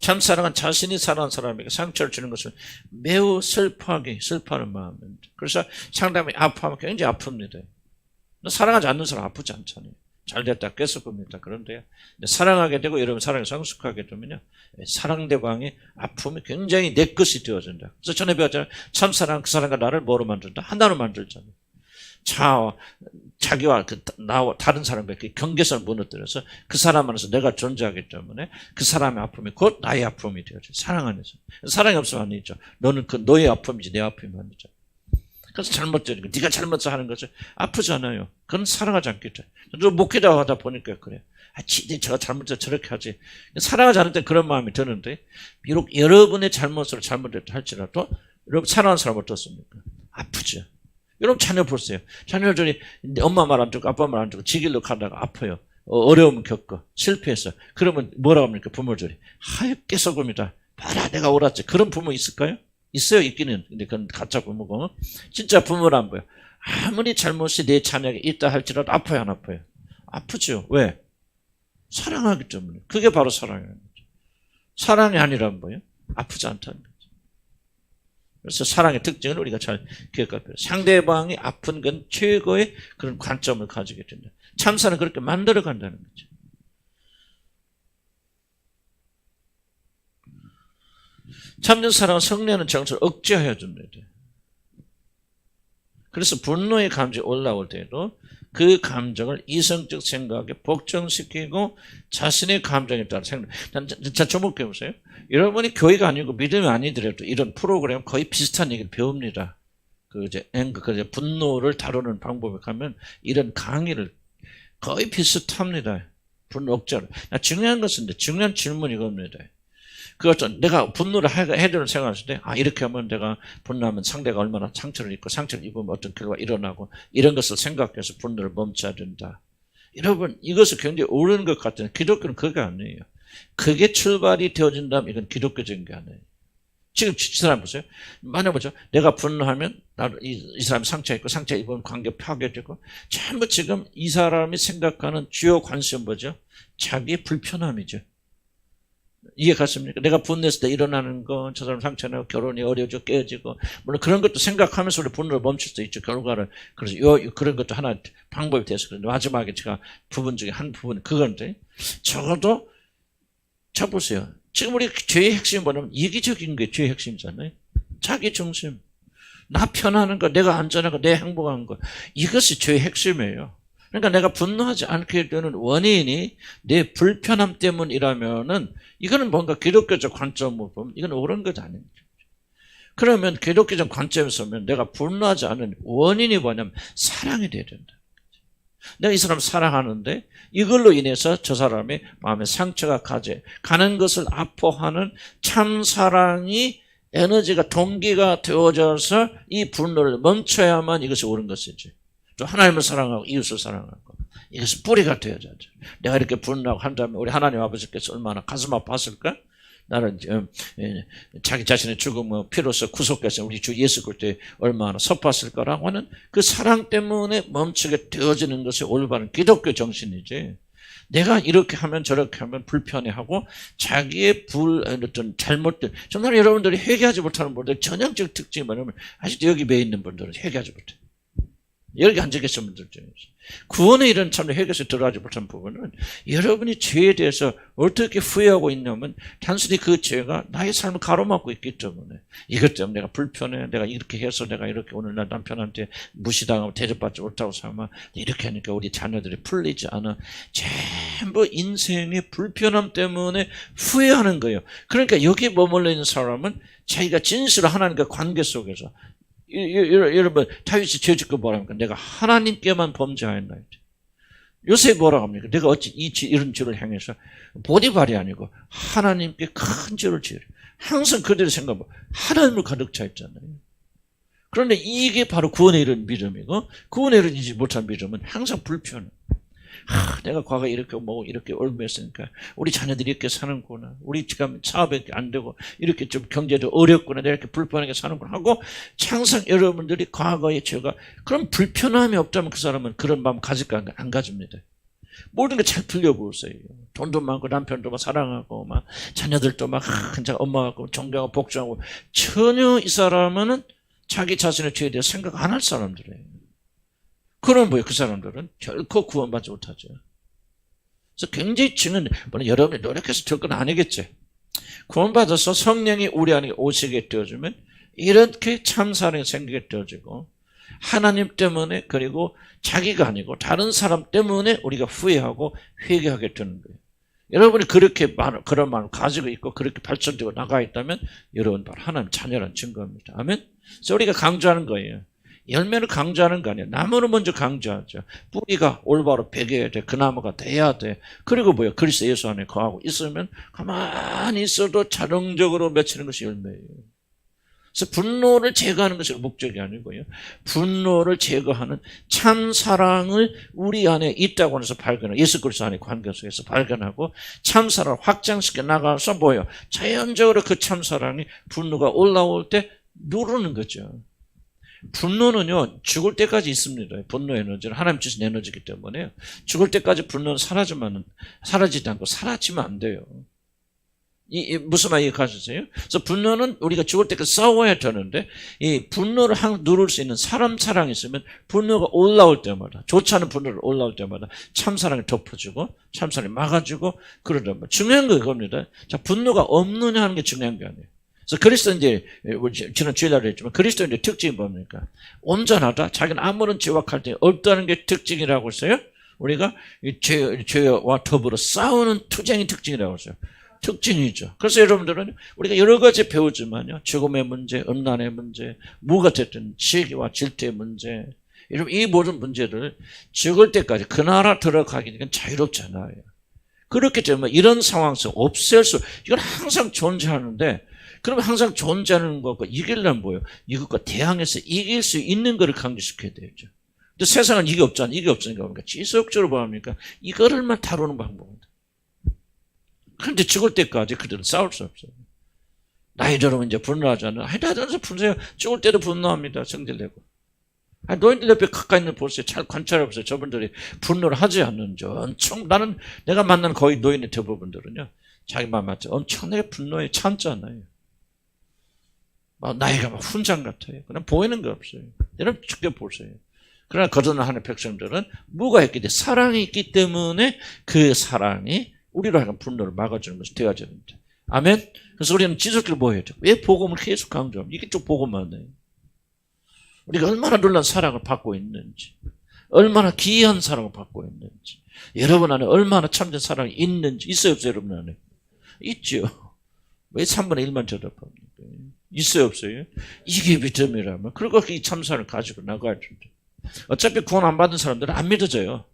참사랑은 자신이 사랑한 사람에게 상처를 주는 것을 매우 슬퍼하는 마음입니다. 그래서 상당히 아파하면 굉장히 아픕니다. 사랑하지 않는 사람 아프지 않잖아요. 잘됐다 깼을 겁니다. 그런데 사랑하게 되고 여러분 사랑에 성숙하게 되면요, 사랑대방의 아픔이 굉장히 내 것이 되어진다. 그래서 전에 배웠잖아요. 참사랑 그 사람과 나를 뭐로 만든다? 하나로 만들잖아요. 자기와 나와 다른 사람과 경계선을 무너뜨려서 그 사람 안에서 내가 존재하기 때문에 그 사람의 아픔이 곧 나의 아픔이 되어져. 사랑 안에서. 사랑이 없으면 아니죠. 너는 너의 아픔이지 내 아픔이 아니죠. 그래서 잘못되는 거, 네가 잘못해서 하는 것을 아프잖아요. 그건 사랑하지 않겠죠. 저 목회자 하다 보니까 그래. 제가 잘못해서 저렇게 하지. 사랑하지 않을 때 그런 마음이 드는데, 비록 여러분의 잘못으로 잘못했다 할지라도 여러분 사랑하는 사람 어떻습니까? 아프죠. 여러분 자녀 보세요. 자녀들이 엄마 말 안 듣고 아빠 말 안 듣고 지 길로 가다가 아파요. 어려움을 겪고 실패했어. 그러면 뭐라고 합니까? 부모들이 하얗게 썩음이다. 봐라 내가 옳았지. 그런 부모 있을까요? 있어요. 있기는. 근데 그건 가짜 부모고. 진짜 부모는 안 보여. 아무리 잘못이 내 자녀에게 있다 할지라도 아파요 안 아파요? 아프죠. 왜? 사랑하기 때문에. 그게 바로 사랑이라는 거죠. 사랑이 아니란 뭐예요? 아프지 않다는 거죠. 그래서 사랑의 특징을 우리가 잘 기억할 필요해요. 상대방이 아픈 건 최고의 그런 관점을 가지게 된다. 참사는 그렇게 만들어 간다는 거죠. 참된 사랑은 성내는 정서를 억제하여 줍니다. 그래서 분노의 감정이 올라올 때도 그 감정을 이성적 생각에 복종시키고 자신의 감정에 따라 생각. 자, 주목해 보세요. 여러분이 교회가 아니고 믿음이 아니더라도 이런 프로그램 거의 비슷한 얘기를 배웁니다. 분노를 다루는 방법에 가면 이런 강의를 거의 비슷합니다. 분노 억제로. 중요한 것은 중요한 질문이 이겁니다. 그것도 내가 분노를 해주는 생각했을 때, 이렇게 하면 내가 분노하면 상대가 얼마나 상처를 입고 상처를 입으면 어떤 결과가 일어나고 이런 것을 생각해서 분노를 멈춰야 된다. 여러분, 이것은 굉장히 옳은 것 같은데 기독교는 그게 아니에요. 그게 출발이 되어진다면 이건 기독교적인 게 아니에요. 지금 이 사람 보세요. 만약 보죠. 내가 분노하면 이 사람이 상처 입고 상처 입으면 관계 파괴되고 전부 지금 이 사람이 생각하는 주요 관심은 뭐죠? 자기의 불편함이죠. 이해 갔습니까? 내가 분노했을 때 일어나는 건 저 사람 상처나고 결혼이 어려워지고 깨어지고 물론 그런 것도 생각하면서 우리 분노를 멈출 수 있죠. 결과를. 그래서 그런 것도 하나 방법이 돼서 그런데 마지막에 제가 부분 중에 한 부분 그건데 적어도 자 보세요. 지금 우리 죄의 핵심이 뭐냐면 이기적인 게 죄의 핵심이잖아요. 자기 중심. 나 편하는 거, 내가 안전하고 내 행복한 거. 이것이 죄의 핵심이에요. 그러니까 내가 분노하지 않게 되는 원인이 내 불편함 때문이라면은 이거는 뭔가 기독교적 관점으로 보면 이건 옳은 것 아닙니다. 그러면 기독교적 관점에서 보면 내가 분노하지 않는 원인이 뭐냐면 사랑이 돼야 된다. 내가 이 사람 사랑하는데 이걸로 인해서 저 사람의 마음에 상처가 가는 것을 아파하는 참 사랑이 에너지가 동기가 되어져서 이 분노를 멈춰야만 이것이 옳은 것이지. 또 하나님을 사랑하고 이웃을 사랑하고 이것이 뿌리가 되어져야죠. 내가 이렇게 분노하고 한다면 우리 하나님 아버지께서 얼마나 가슴 아팠을까? 나는 자기 자신의 죽음을 피로써 구속해서 우리 주 예수 그리스도에 얼마나 섭았을 거라고 하는 그 사랑 때문에 멈추게 되어지는 것이 올바른 기독교 정신이지. 내가 이렇게 하면 저렇게 하면 불편해하고 자기의 어떤 잘못들 정말 여러분들이 회개하지 못하는 분들 전형적 특징이 뭐냐면 아직도 여기 매 있는 분들은 회개하지 못해. 여기 앉아 계신 분들 중에서 구원의 일은 참 회개에서 들어가지 못한 부분은 여러분이 죄에 대해서 어떻게 후회하고 있냐면 단순히 그 죄가 나의 삶을 가로막고 있기 때문에 이것 때문에 내가 불편해, 내가 이렇게 해서 내가 이렇게 오늘날 남편한테 무시당하고 대접받지 못하고 살면 이렇게 하니까 우리 자녀들이 풀리지 않아. 전부 인생의 불편함 때문에 후회하는 거예요. 그러니까 여기에 머물러 있는 사람은 자기가 진실로 하나님과 관계 속에서 여러분 다윗이 죄 짓고 뭐랍니까? 내가 하나님께만 범죄하였나. 요새 뭐라고 합니까? 내가 어찌 이런 죄를 행해서 보디발이 아니고 하나님께 큰 죄를 지으려. 항상 그들의 생각은 하나님을 가득 차 있잖아요. 그런데 이게 바로 구원에 이른 믿음이고 구원에 이르지 못한 믿음은 항상 불편해. 내가 과거에 이렇게 이렇게 옮겼으니까 우리 자녀들이 이렇게 사는구나. 우리 지금 사업이 안 되고 이렇게 좀 경제도 어렵구나. 내가 이렇게 불편하게 사는구나 하고 항상 여러분들이 과거에 제가 그런 불편함이 없다면 그 사람은 그런 마음 가질까 안 가집니다. 모든 게 잘 풀려 보세요. 돈도 많고 남편도 막 사랑하고 막 자녀들도 막 엄마하고 존경하고 복종하고 전혀 이 사람은 자기 자신의 죄에 대해 생각 안 할 사람들이에요. 그럼 뭐예요? 그 사람들은 결코 구원받지 못하죠. 그래서 굉장히 중요한, 물론 여러분이 노력해서 될 건 아니겠지. 구원받아서 성령이 우리 안에 오시게 되어주면 이렇게 참 사랑이 생기게 되어지고 하나님 때문에 그리고 자기가 아니고 다른 사람 때문에 우리가 후회하고 회개하게 되는 거예요. 여러분이 그렇게 그런 마음을 가지고 있고 그렇게 발전되고 나가 있다면 여러분 바로 하나님 자녀라는 증거입니다. 아멘? 그래서 우리가 강조하는 거예요. 열매를 강조하는 거 아니에요. 나무를 먼저 강조하죠. 뿌리가 올바로 배겨야 돼. 그 나무가 돼야 돼. 그리고 뭐예요? 그리스도 예수 안에 거하고 있으면 가만히 있어도 자동적으로 맺히는 것이 열매예요. 그래서 분노를 제거하는 것이 목적이 아니고요. 분노를 제거하는 참 사랑을 우리 안에 있다고 해서 발견하고 예수 그리스도 안에 관계 속에서 발견하고 참 사랑을 확장시켜 나가서 뭐예요? 자연적으로 그 참 사랑이 분노가 올라올 때 누르는 거죠. 분노는요, 죽을 때까지 있습니다. 분노 에너지는 하나님 주신 에너지이기 때문에 죽을 때까지 분노는 사라지지 않고 사라지면 안 돼요. 무슨 말 이해하셨어요? 그래서 분노는 우리가 죽을 때까지 싸워야 되는데 이 분노를 누를 수 있는 사람 사랑이 있으면 분노가 올라올 때마다 좋지 않은 분노를 올라올 때마다 참사랑이 덮어주고 참사랑이 막아주고 그러다 보면 중요한 거 그겁니다. 자, 분노가 없느냐 하는 게 중요한 게 아니에요. 그래서 그리스도인들, 지난 주일날에 했지만 그리스도인의 특징이 뭡니까? 온전하다. 자기는 아무런 죄와 갈등이 없다는 게 특징이라고 했어요. 우리가 죄와 더불어 싸우는 투쟁이 특징이라고 했어요. 특징이죠. 그래서 여러분들은 우리가 여러 가지 배우지만요. 죽음의 문제, 음란의 문제, 뭐가 됐든 시기와 질투의 문제, 여러분 이 모든 문제를 죽을 때까지 그 나라 들어가기는 자유롭지 않아요. 그렇기 때문에 이런 상황 속 없앨 수, 이건 항상 존재하는데 그럼 항상 존재하는 것과 이기려면 뭐예요? 이것과 대항해서 이길 수 있는 것을 강조시켜야 되죠. 근데 세상은 이게 없잖아요. 이게 없으니까 뭡니까? 지속적으로 뭐합니까? 이거를만 다루는 방법입니다. 그런데 죽을 때까지 그들은 싸울 수 없어요. 나이 들으면 이제 분노하잖아요. 나이 들어서 분노해요. 죽을 때도 분노합니다. 성질내고. 노인들 옆에 가까이 있는 보세요. 잘 관찰해보세요. 저분들이 분노를 하지 않는지. 나는 내가 만난 거의 노인의 대부분들은요. 자기 말 맞죠. 엄청나게 분노에 참잖아요. 나이가 막 훈장 같아요. 그냥 보이는 게 없어요. 여러분 지켜보세요. 그러나 거듭난 하나님의 백성들은 뭐가 있기 때문에 사랑이 있기 때문에 그 사랑이 우리로 하여금 분노를 막아주는 것이 되어야 됩니다. 아멘? 그래서 우리는 지속적으로 뭐 해야 돼요? 왜 복음을 계속 강조합니까? 이게 좀 복음만 해요. 우리가 얼마나 놀라운 사랑을 받고 있는지, 얼마나 귀한 사랑을 받고 있는지, 여러분 안에 얼마나 참된 사랑이 있는지, 있어요 없어요 여러분 안에? 있죠. 왜 3분의 1만 대답합니까? 있어요 없어요? 이게 믿음이라면 그리고 이 참사를 가지고 나가야 된다. 어차피 구원 안 받은 사람들은 안 믿어져요.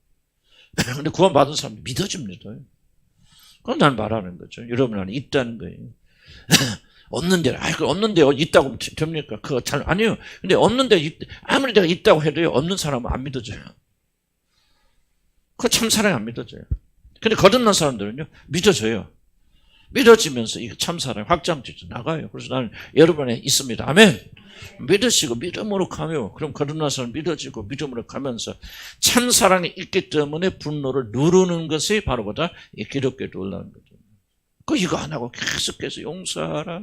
근데 구원 받은 사람은 믿어집니다. 그건 난 말하는 거죠. 여러분 안에 있다는 거예요. 없는데, 없는데 있다고 됩니까? 그거 잘 아니에요. 근데 없는데 아무리 내가 있다고 해도요, 없는 사람은 안 믿어져요. 그 참사랑이 안 믿어져요. 근데 거듭난 사람들은요, 믿어져요. 믿어지면서 이 참사랑이 확장되죠. 나가요. 그래서 나는 여러분 안에 있습니다. 아멘. 믿으시고 믿음으로 가며, 그럼 거듭난 사람 믿어지고 믿음으로 가면서 참사랑이 있기 때문에 분노를 누르는 것이 바로 보다 기독교에 올라오는 거죠. 이거 안 하고 계속해서 용서하라,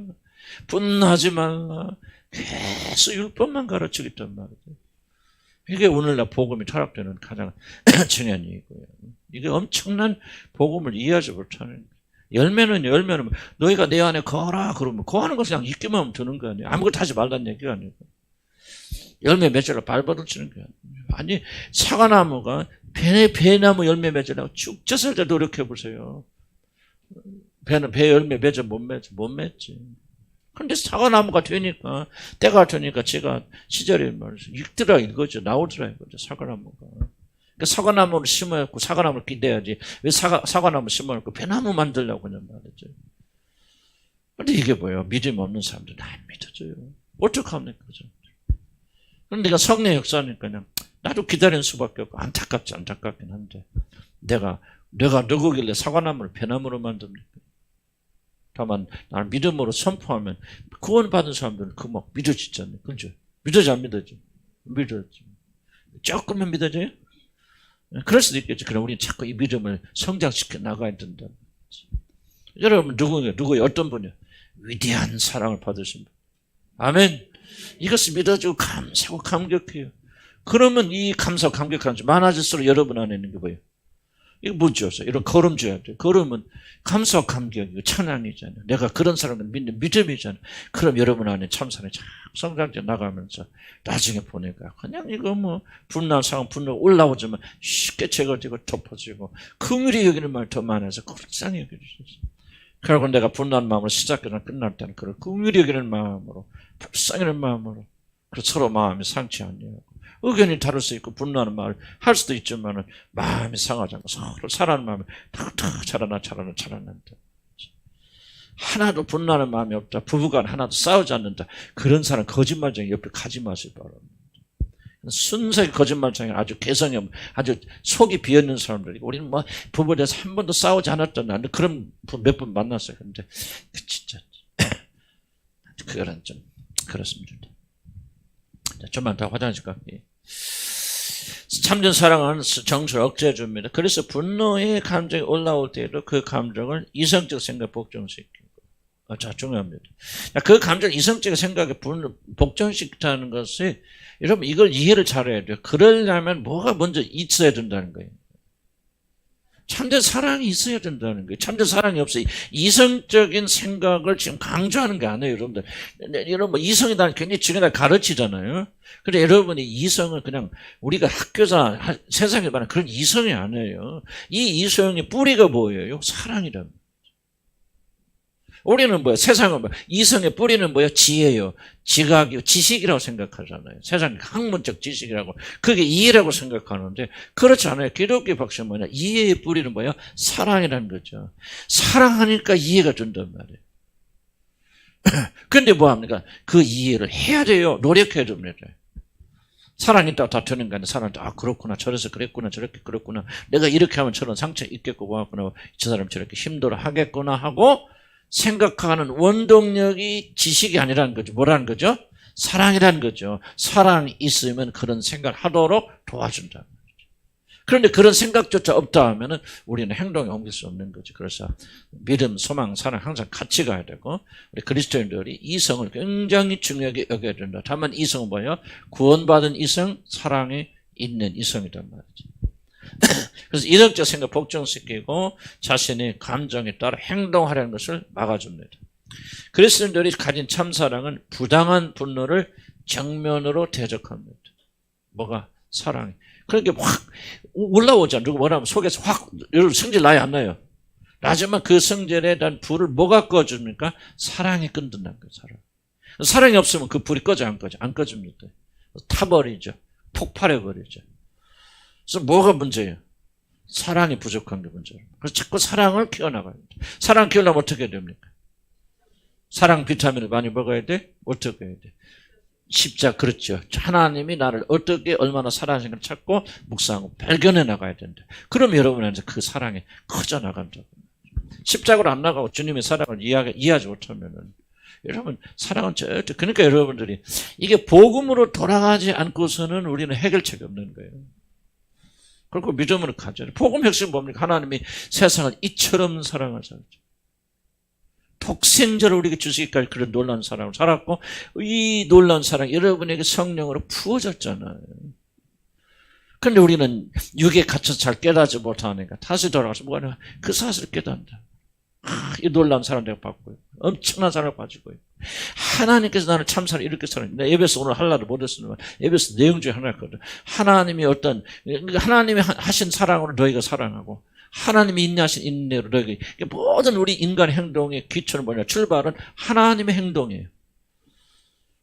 분노하지 말라, 계속 율법만 가르치기 때문에 말이죠. 이게 오늘날 복음이 타락되는 가장 중요한 이유고요. 이게 엄청난 복음을 이해하지 못하는 거예요. 열매는 너희가 내 안에 거하라 그러면 거하는 것을 그냥 있기만 하면 되는 거 아니에요. 아무것도 하지 말라는 얘기가 아니고 열매 맺으라 발버둥치는 게 아니에요. 아니 사과나무가 배나무 열매 맺으라고 쭉 젖을 때 노력해 보세요. 배 열매 맺어 못 맺지. 근데 사과나무가 되니까 때가 되니까 제가 시절에 말해서 읽더라 이거죠. 나오더라 이거죠. 사과나무가. 그러니까 사과나무를 심어놓고 사과나무를 기대야지. 왜 사과나무 심어놓고 배나무 만들려고 그냥 말이죠. 근데 이게 뭐예요? 믿음 없는 사람들은 안 믿어져요. 어떡합니까? 그럼 내가 성령 역사니까 그냥 나도 기다리는 수밖에 없고 안타깝긴 한데 내가 누구길래 사과나무를 배나무로 만듭니까? 다만 나는 믿음으로 선포하면 구원받은 사람들은 그 막 믿어지잖아요. 그죠? 믿어지 안 믿어지? 믿어지. 조금만 믿어져요? 그럴 수도 있겠죠. 그럼 우리는 자꾸 이 믿음을 성장시켜 나가야 된다. 여러분 누구예요? 어떤 분이요? 위대한 사랑을 받으신 분. 아멘. 이것을 믿어주고 감사하고 감격해요. 그러면 이 감사하고 감격하는 줄 많아질수록 여러분 안에 있는 게 뭐예요? 이거 뭐죠? 이런 걸음 줘야 돼요. 걸음은 감사와 감격이고 찬양이잖아요. 내가 그런 사람을 믿는 믿음이잖아요. 그럼 여러분 안에 참사랑이 쫙 성장해 나가면서 나중에 보니까 그냥 이거 뭐 분노한 상황 분노가 올라오지만 쉽게 제거되고 덮어지고 긍휼히 여기는 말 더 많아서 불쌍히 여겨주셨어요. 결국 내가 분노한 마음으로 시작해서 끝날 때는 그걸 긍휼히 여기는 마음으로 불쌍히 여기는 마음으로 서로 마음이 상치 않냐고 의견이 다를 수 있고 분노하는 말을 할 수도 있지만 마음이 상하지 않고 서로 사랑하는 마음이 탁탁 자라난다. 하나도 분노하는 마음이 없다. 부부간 하나도 싸우지 않는다. 그런 사람 거짓말쟁이 옆에 가지 마시기 바랍니다. 순수하게 거짓말쟁이 아주 개성이 없는 아주 속이 비어있는 사람들이고 우리는 뭐 부부에 대해서 한 번도 싸우지 않았던 그런 몇 분 만났어요. 근데 진짜 그거는 좀 그렇습니다. 좀만 더 화장실 갈게요. 참된 사랑은 정서를 억제해 줍니다. 그래서 분노의 감정이 올라올 때에도 그 감정을 이성적 생각에 복종시키고 자 중요합니다. 그 감정을 이성적 생각에 복종시키는 것이 여러분 이걸 이해를 잘해야 돼요. 그러려면 뭐가 먼저 있어야 된다는 거예요. 참된 사랑이 있어야 된다는 거예요. 참된 사랑이 없어요. 이성적인 생각을 지금 강조하는 게 아니에요, 여러분들. 여러분, 이성이라는 굉장히 중요하다 가르치잖아요. 근데 여러분이 이성을 그냥 우리가 학교에서 세상에 말하는 그런 이성이 아니에요. 이 이성의 뿌리가 뭐예요? 사랑이랍니다. 우리는 뭐야? 세상은 뭐야? 이성의 뿌리는 뭐야? 지혜요. 지각이요. 지식이라고 생각하잖아요. 세상 학문적 지식이라고. 그게 이해라고 생각하는데 그렇지 않아요. 기독교 박사 뭐냐? 이해의 뿌리는 뭐야? 사랑이라는 거죠. 사랑하니까 이해가 된단 말이에요. 근데 뭐 합니까? 그 이해를 해야 돼요. 노력해야 됩니다. 사랑이 있다고 다 되는 거 아니에요. 사랑한테 그렇구나. 저래서 그랬구나. 저렇게 그랬구나. 내가 이렇게 하면 저런 상처 있겠고 뭐하구나. 저 사람 저렇게 힘들어 하겠구나 하고 생각하는 원동력이 지식이 아니라는 거죠. 뭐라는 거죠? 사랑이라는 거죠. 사랑이 있으면 그런 생각을 하도록 도와준다는 거죠. 그런데 그런 생각조차 없다 하면 우리는 행동에 옮길 수 없는 거죠. 그래서 믿음, 소망, 사랑 항상 같이 가야 되고 우리 그리스도인들이 이성을 굉장히 중요하게 여겨야 된다. 다만 이성은 뭐예요? 구원받은 이성, 사랑이 있는 이성이란 말이죠. 그래서 이성적 생각 복종시키고 자신의 감정에 따라 행동하려는 것을 막아줍니다. 그리스도인들이 가진 참사랑은 부당한 분노를 정면으로 대적합니다. 뭐가? 사랑이. 그러니까 확 올라오잖아. 누구 뭐라면 속에서 확 여러분 성질 나요 안 나요? 나지만 그 성질에 대한 불을 뭐가 꺼줍니까? 사랑이 끈든다는 거예요. 사랑이 없으면 그 불이 꺼져 안 꺼져? 안 꺼집니다. 타버리죠. 폭발해버리죠. 그래서 뭐가 문제예요? 사랑이 부족한 게 문제예요. 그래서 자꾸 사랑을 키워나가야 돼요. 사랑 키우려면 어떻게 됩니까? 사랑 비타민을 많이 먹어야 돼? 어떻게 해야 돼? 십자가 그렇죠. 하나님이 나를 어떻게 얼마나 사랑하시는 걸 찾고 묵상하고 발견해 나가야 된다. 그럼 여러분은 그 사랑이 커져 나간다고. 십자가로 안 나가고 주님의 사랑을 이해하지 못하면은 여러분 사랑은 절대 그러니까 여러분들이 이게 복음으로 돌아가지 않고서는 우리는 해결책이 없는 거예요. 그리고 믿음으로 가죠. 복음 핵심 뭡니까? 하나님이 세상을 이처럼 사랑하셨죠. 독생자를 우리에게 주시기까지 그런 놀라운 사랑을 살았고 이 놀라운 사랑 여러분에게 성령으로 부어졌잖아요. 그런데 우리는 육에 갇혀서 잘 깨닫지 못하니까 다시 돌아가서 뭐하냐? 그 사실을 깨닫는다. 이 놀라운 사랑 내가 받고요. 엄청난 사랑을 가지고 있고 하나님께서 나를 참사를 이렇게 사랑해. 예배에서 오늘 할라를 못했으면 예배에서 내용 중에 하나였거든. 하나님이 하나님이 하신 사랑으로 너희가 사랑하고 하나님이 인내하신 인내로 너희가 모든 우리 인간의 행동의 기초는 뭐냐? 출발은 하나님의 행동이에요.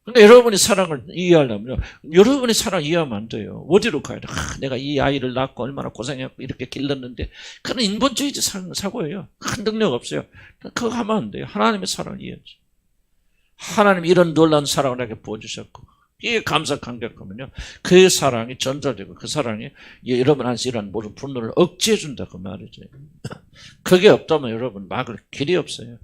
그러니까 여러분이 사랑을 이해하려면 여러분이 사랑을 이해하면 안 돼요. 어디로 가야 돼? 내가 이 아이를 낳고 얼마나 고생했고 이렇게 길렀는데 그건 인본주의 사고예요. 큰 능력 없어요. 그거 하면 안 돼요. 하나님의 사랑을 이해하지. 하나님이 이런 놀라운 사랑을 내게 부어주셨고 이게 감사 감격하면요. 그 사랑이 전달되고 그 사랑이 여러분 안에서 이런 모든 분노를 억제해 준다 그 말이죠. 그게 없다면 여러분 막을 길이 없어요.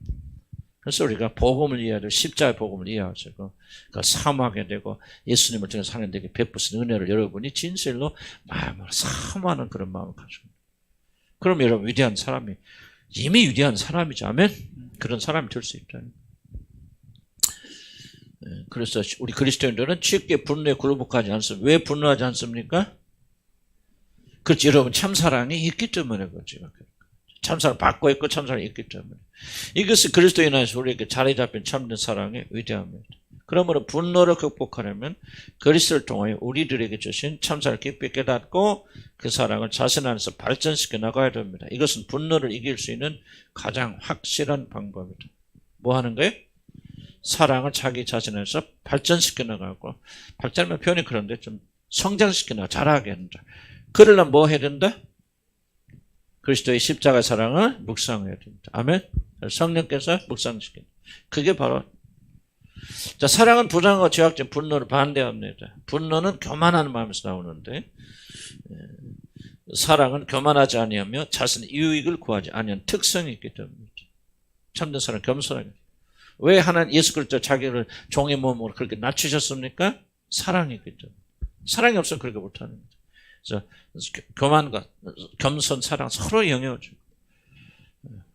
그래서 우리가 복음을 이해해야 되고 십자가의 복음을 이해하시고 그 사모하게 되고 예수님을 통해 사는 데게 베푸신 은혜를 여러분이 진실로 마음으로 사모하는 그런 마음을 가지고 그럼 여러분 위대한 사람이 이미 위대한 사람이죠. 아멘? 그런 사람이 될 수 있다. 그래서 우리 그리스도인들은 쉽게 분노에 굴복하지 않습니다. 왜 분노하지 않습니까? 그렇지 여러분 참사랑이 있기 때문에 그렇죠. 참사랑 받고 있고 참사랑이 있기 때문에 이것이 그리스도인 안에서 우리에게 자리 잡힌 참된 사랑의 위대함입니다. 그러므로 분노를 극복하려면 그리스도를 통하여 우리들에게 주신 참사를 깊이 깨닫고 그 사랑을 자신 안에서 발전시켜 나가야 됩니다. 이것은 분노를 이길 수 있는 가장 확실한 방법이다. 뭐 하는 거예요? 사랑을 자기 자신 안에서 발전시켜 나가고 발전하면 표현이 그런데 좀 성장시켜 나가 자라게 한다. 그러려면 뭐 해야 된다? 그리스도의 십자가 사랑을 묵상해야 됩니다. 아멘? 성령께서 묵상시킨다. 그게 바로 자, 사랑은 부정하고 죄악된 분노를 반대합니다. 분노는 교만하는 마음에서 나오는데 사랑은 교만하지 아니하며 자신의 이익을 구하지 아니하는 특성이 있기 때문이죠. 참된 사랑은 겸손하게. 왜 하나님 예수 그리스도 자기를 종의 몸으로 그렇게 낮추셨습니까? 사랑이 있기 때문에. 사랑이 없으면 그렇게 못하는 거죠. 그래서 교만과 겸손, 사랑 서로 영향을 주고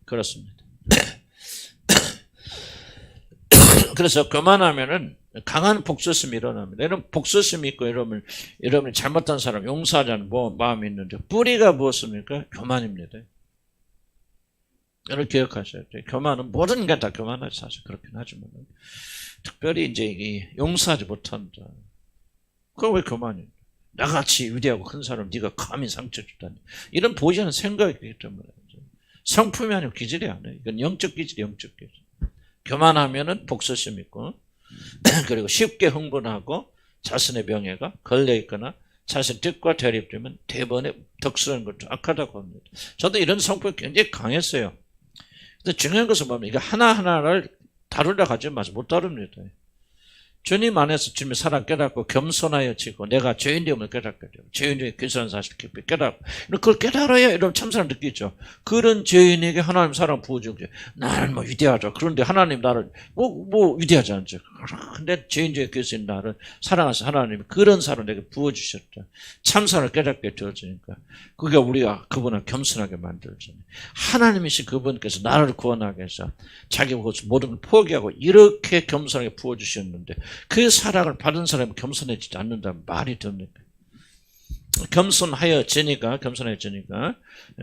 그렇습니다. 그래서 교만하면은 강한 복수심이 일어납니다. 여러분 복수심이 있고 여러분이 잘못한 사람 용서하자는 마음이 있는데 뿌리가 무엇입니까? 교만입니다. 여러분 기억하셔야 돼요. 교만은 모든 게 다 교만하지 사실 그렇긴 하지만 특별히 이제 용서하지 못한다. 그거 왜 교만이에요? 나같이 위대하고 큰 사람 네가 감히 상처 주다니 이런 보이지 않는 생각이 있기 때문에 성품이 아니고 기질이 아니에요. 이건 영적 기질, 영적 기질. 교만하면은 복수심 있고 그리고 쉽게 흥분하고 자신의 명예가 걸려있거나 자신의 뜻과 대립되면 대번에 덕스러운 것도 악하다고 합니다. 저도 이런 성품이 굉장히 강했어요. 근데 중요한 것은 뭐냐면 이거 하나하나를 다루려 하지 마세요. 못 다룹니다. 주님 안에서 주님의 사랑 깨닫고 겸손하여 지고 내가 죄인됨을 깨닫게 되고 죄인의 귀선한 사실을 깊이 깨닫고 그걸 깨달아야 이런 참사를 느끼죠. 그런 죄인에게 하나님 사랑 부어주고 나는 뭐 위대하죠. 그런데 하나님 나를 뭐 위대하지 않죠. 근데 죄인의 귀선인 나를 사랑하셔서 하나님이 그런 사랑을 내게 부어주셨다. 참사를 깨닫게 되어지니까 그게 우리가 그분을 겸손하게 만들잖아요. 하나님이신 그분께서 나를 구원하게 해서 자기 모든 걸 포기하고 이렇게 겸손하게 부어주셨는데 그 사랑을 받은 사람이 겸손해지지 않는다면 말이 됩니까? 겸손해지니까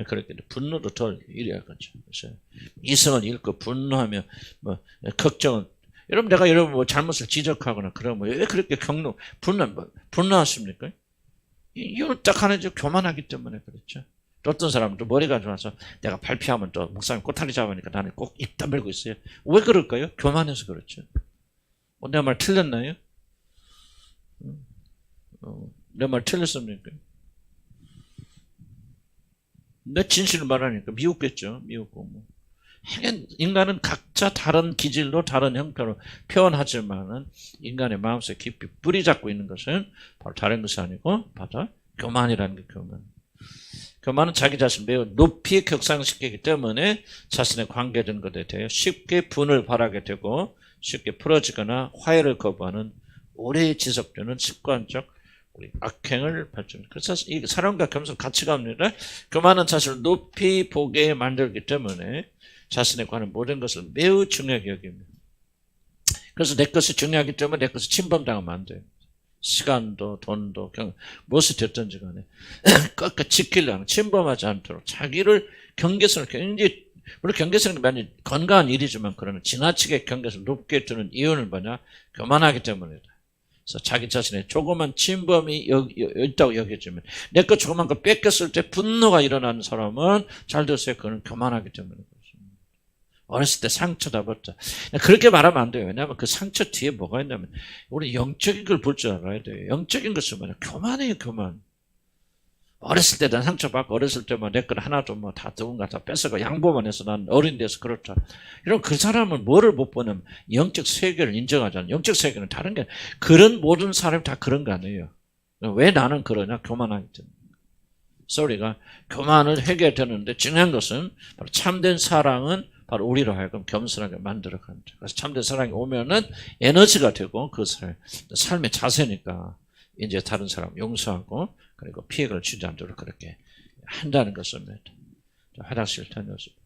그렇게 분노도 덜 이래야겠죠. 그래서 이성을 잃고 분노하며 걱정은 여러분 내가 여러분 잘못을 지적하거나 그러면 왜 그렇게 분노하십니까? 이유는 딱 하나죠. 교만하기 때문에 그렇죠. 또 어떤 사람은 또 머리가 좋아서 내가 발표하면 또 목사님 꼬타리 잡으니까 나는 꼭 입 다물고 있어요. 왜 그럴까요? 교만해서 그렇죠. 내 말 틀렸나요? 내 말 틀렸습니까? 내 진실을 말하니까 미웠겠죠. 미웠고 뭐. 인간은 각자 다른 기질로 다른 형태로 표현하지만은 인간의 마음속에 깊이 뿌리 잡고 있는 것은 바로 다른 것이 아니고 바로 교만이라는 게 교만. 교만은 자기 자신을 매우 높이 격상시키기 때문에 자신의 관계된 것에 대해 쉽게 분을 발하게 되고 쉽게 풀어지거나 화해를 거부하는 오래 지속되는 습관적 우리 악행을 발전. 그래서 이 사랑과 겸손 같이 갑니다. 교만은 자신을 높이 보게 만들기 때문에 자신에 관한 모든 것을 매우 중요하게 여깁니다. 그래서 내 것이 중요하기 때문에 내 것을 침범당하면 안 돼요. 시간도 돈도 무엇이 됐든지 간에 끝까지 지키려는 침범하지 않도록 자기를 경계선을 굉장히 물론 경계선은 많이 건강한 일이지만 그러나 지나치게 경계선을 높게 두는 이유는 뭐냐? 교만하기 때문이다. 그래서 자기 자신의 조그만 침범이 있다고 여겨지면 내 거 조그만 거 뺏겼을 때 분노가 일어나는 사람은 잘 됐어요. 그건 교만하기 때문에 그렇습니다. 어렸을 때 상처 잡았다. 그렇게 말하면 안 돼요. 왜냐하면 그 상처 뒤에 뭐가 있냐면 우리 영적인 걸 볼 줄 알아야 돼요. 영적인 것은 뭐냐? 교만이에요. 교만. 어렸을 때 난 상처받고 어렸을 때 뭐 내 걸 하나도 뭐 다 누군가 다 뺏어가 양보만 해서 난 어린 데서 그렇다. 이런 그 사람은 뭐를 못 보냐면 영적 세계를 인정하잖아. 영적 세계는 다른 게 그런 모든 사람이 다 그런 거 아니에요. 왜 나는 그러냐? 교만하기 때문에. 소리가 교만을 해결해야 되는데 중요한 것은 바로 참된 사랑은 바로 우리로 하여금 겸손하게 만들어간다. 그래서 참된 사랑이 오면은 에너지가 되고 그 삶의 자세니까 이제 다른 사람 용서하고 그리고 피해를 주지 않도록 그렇게 한다는 것입니다. 화장실 다녀오십시오.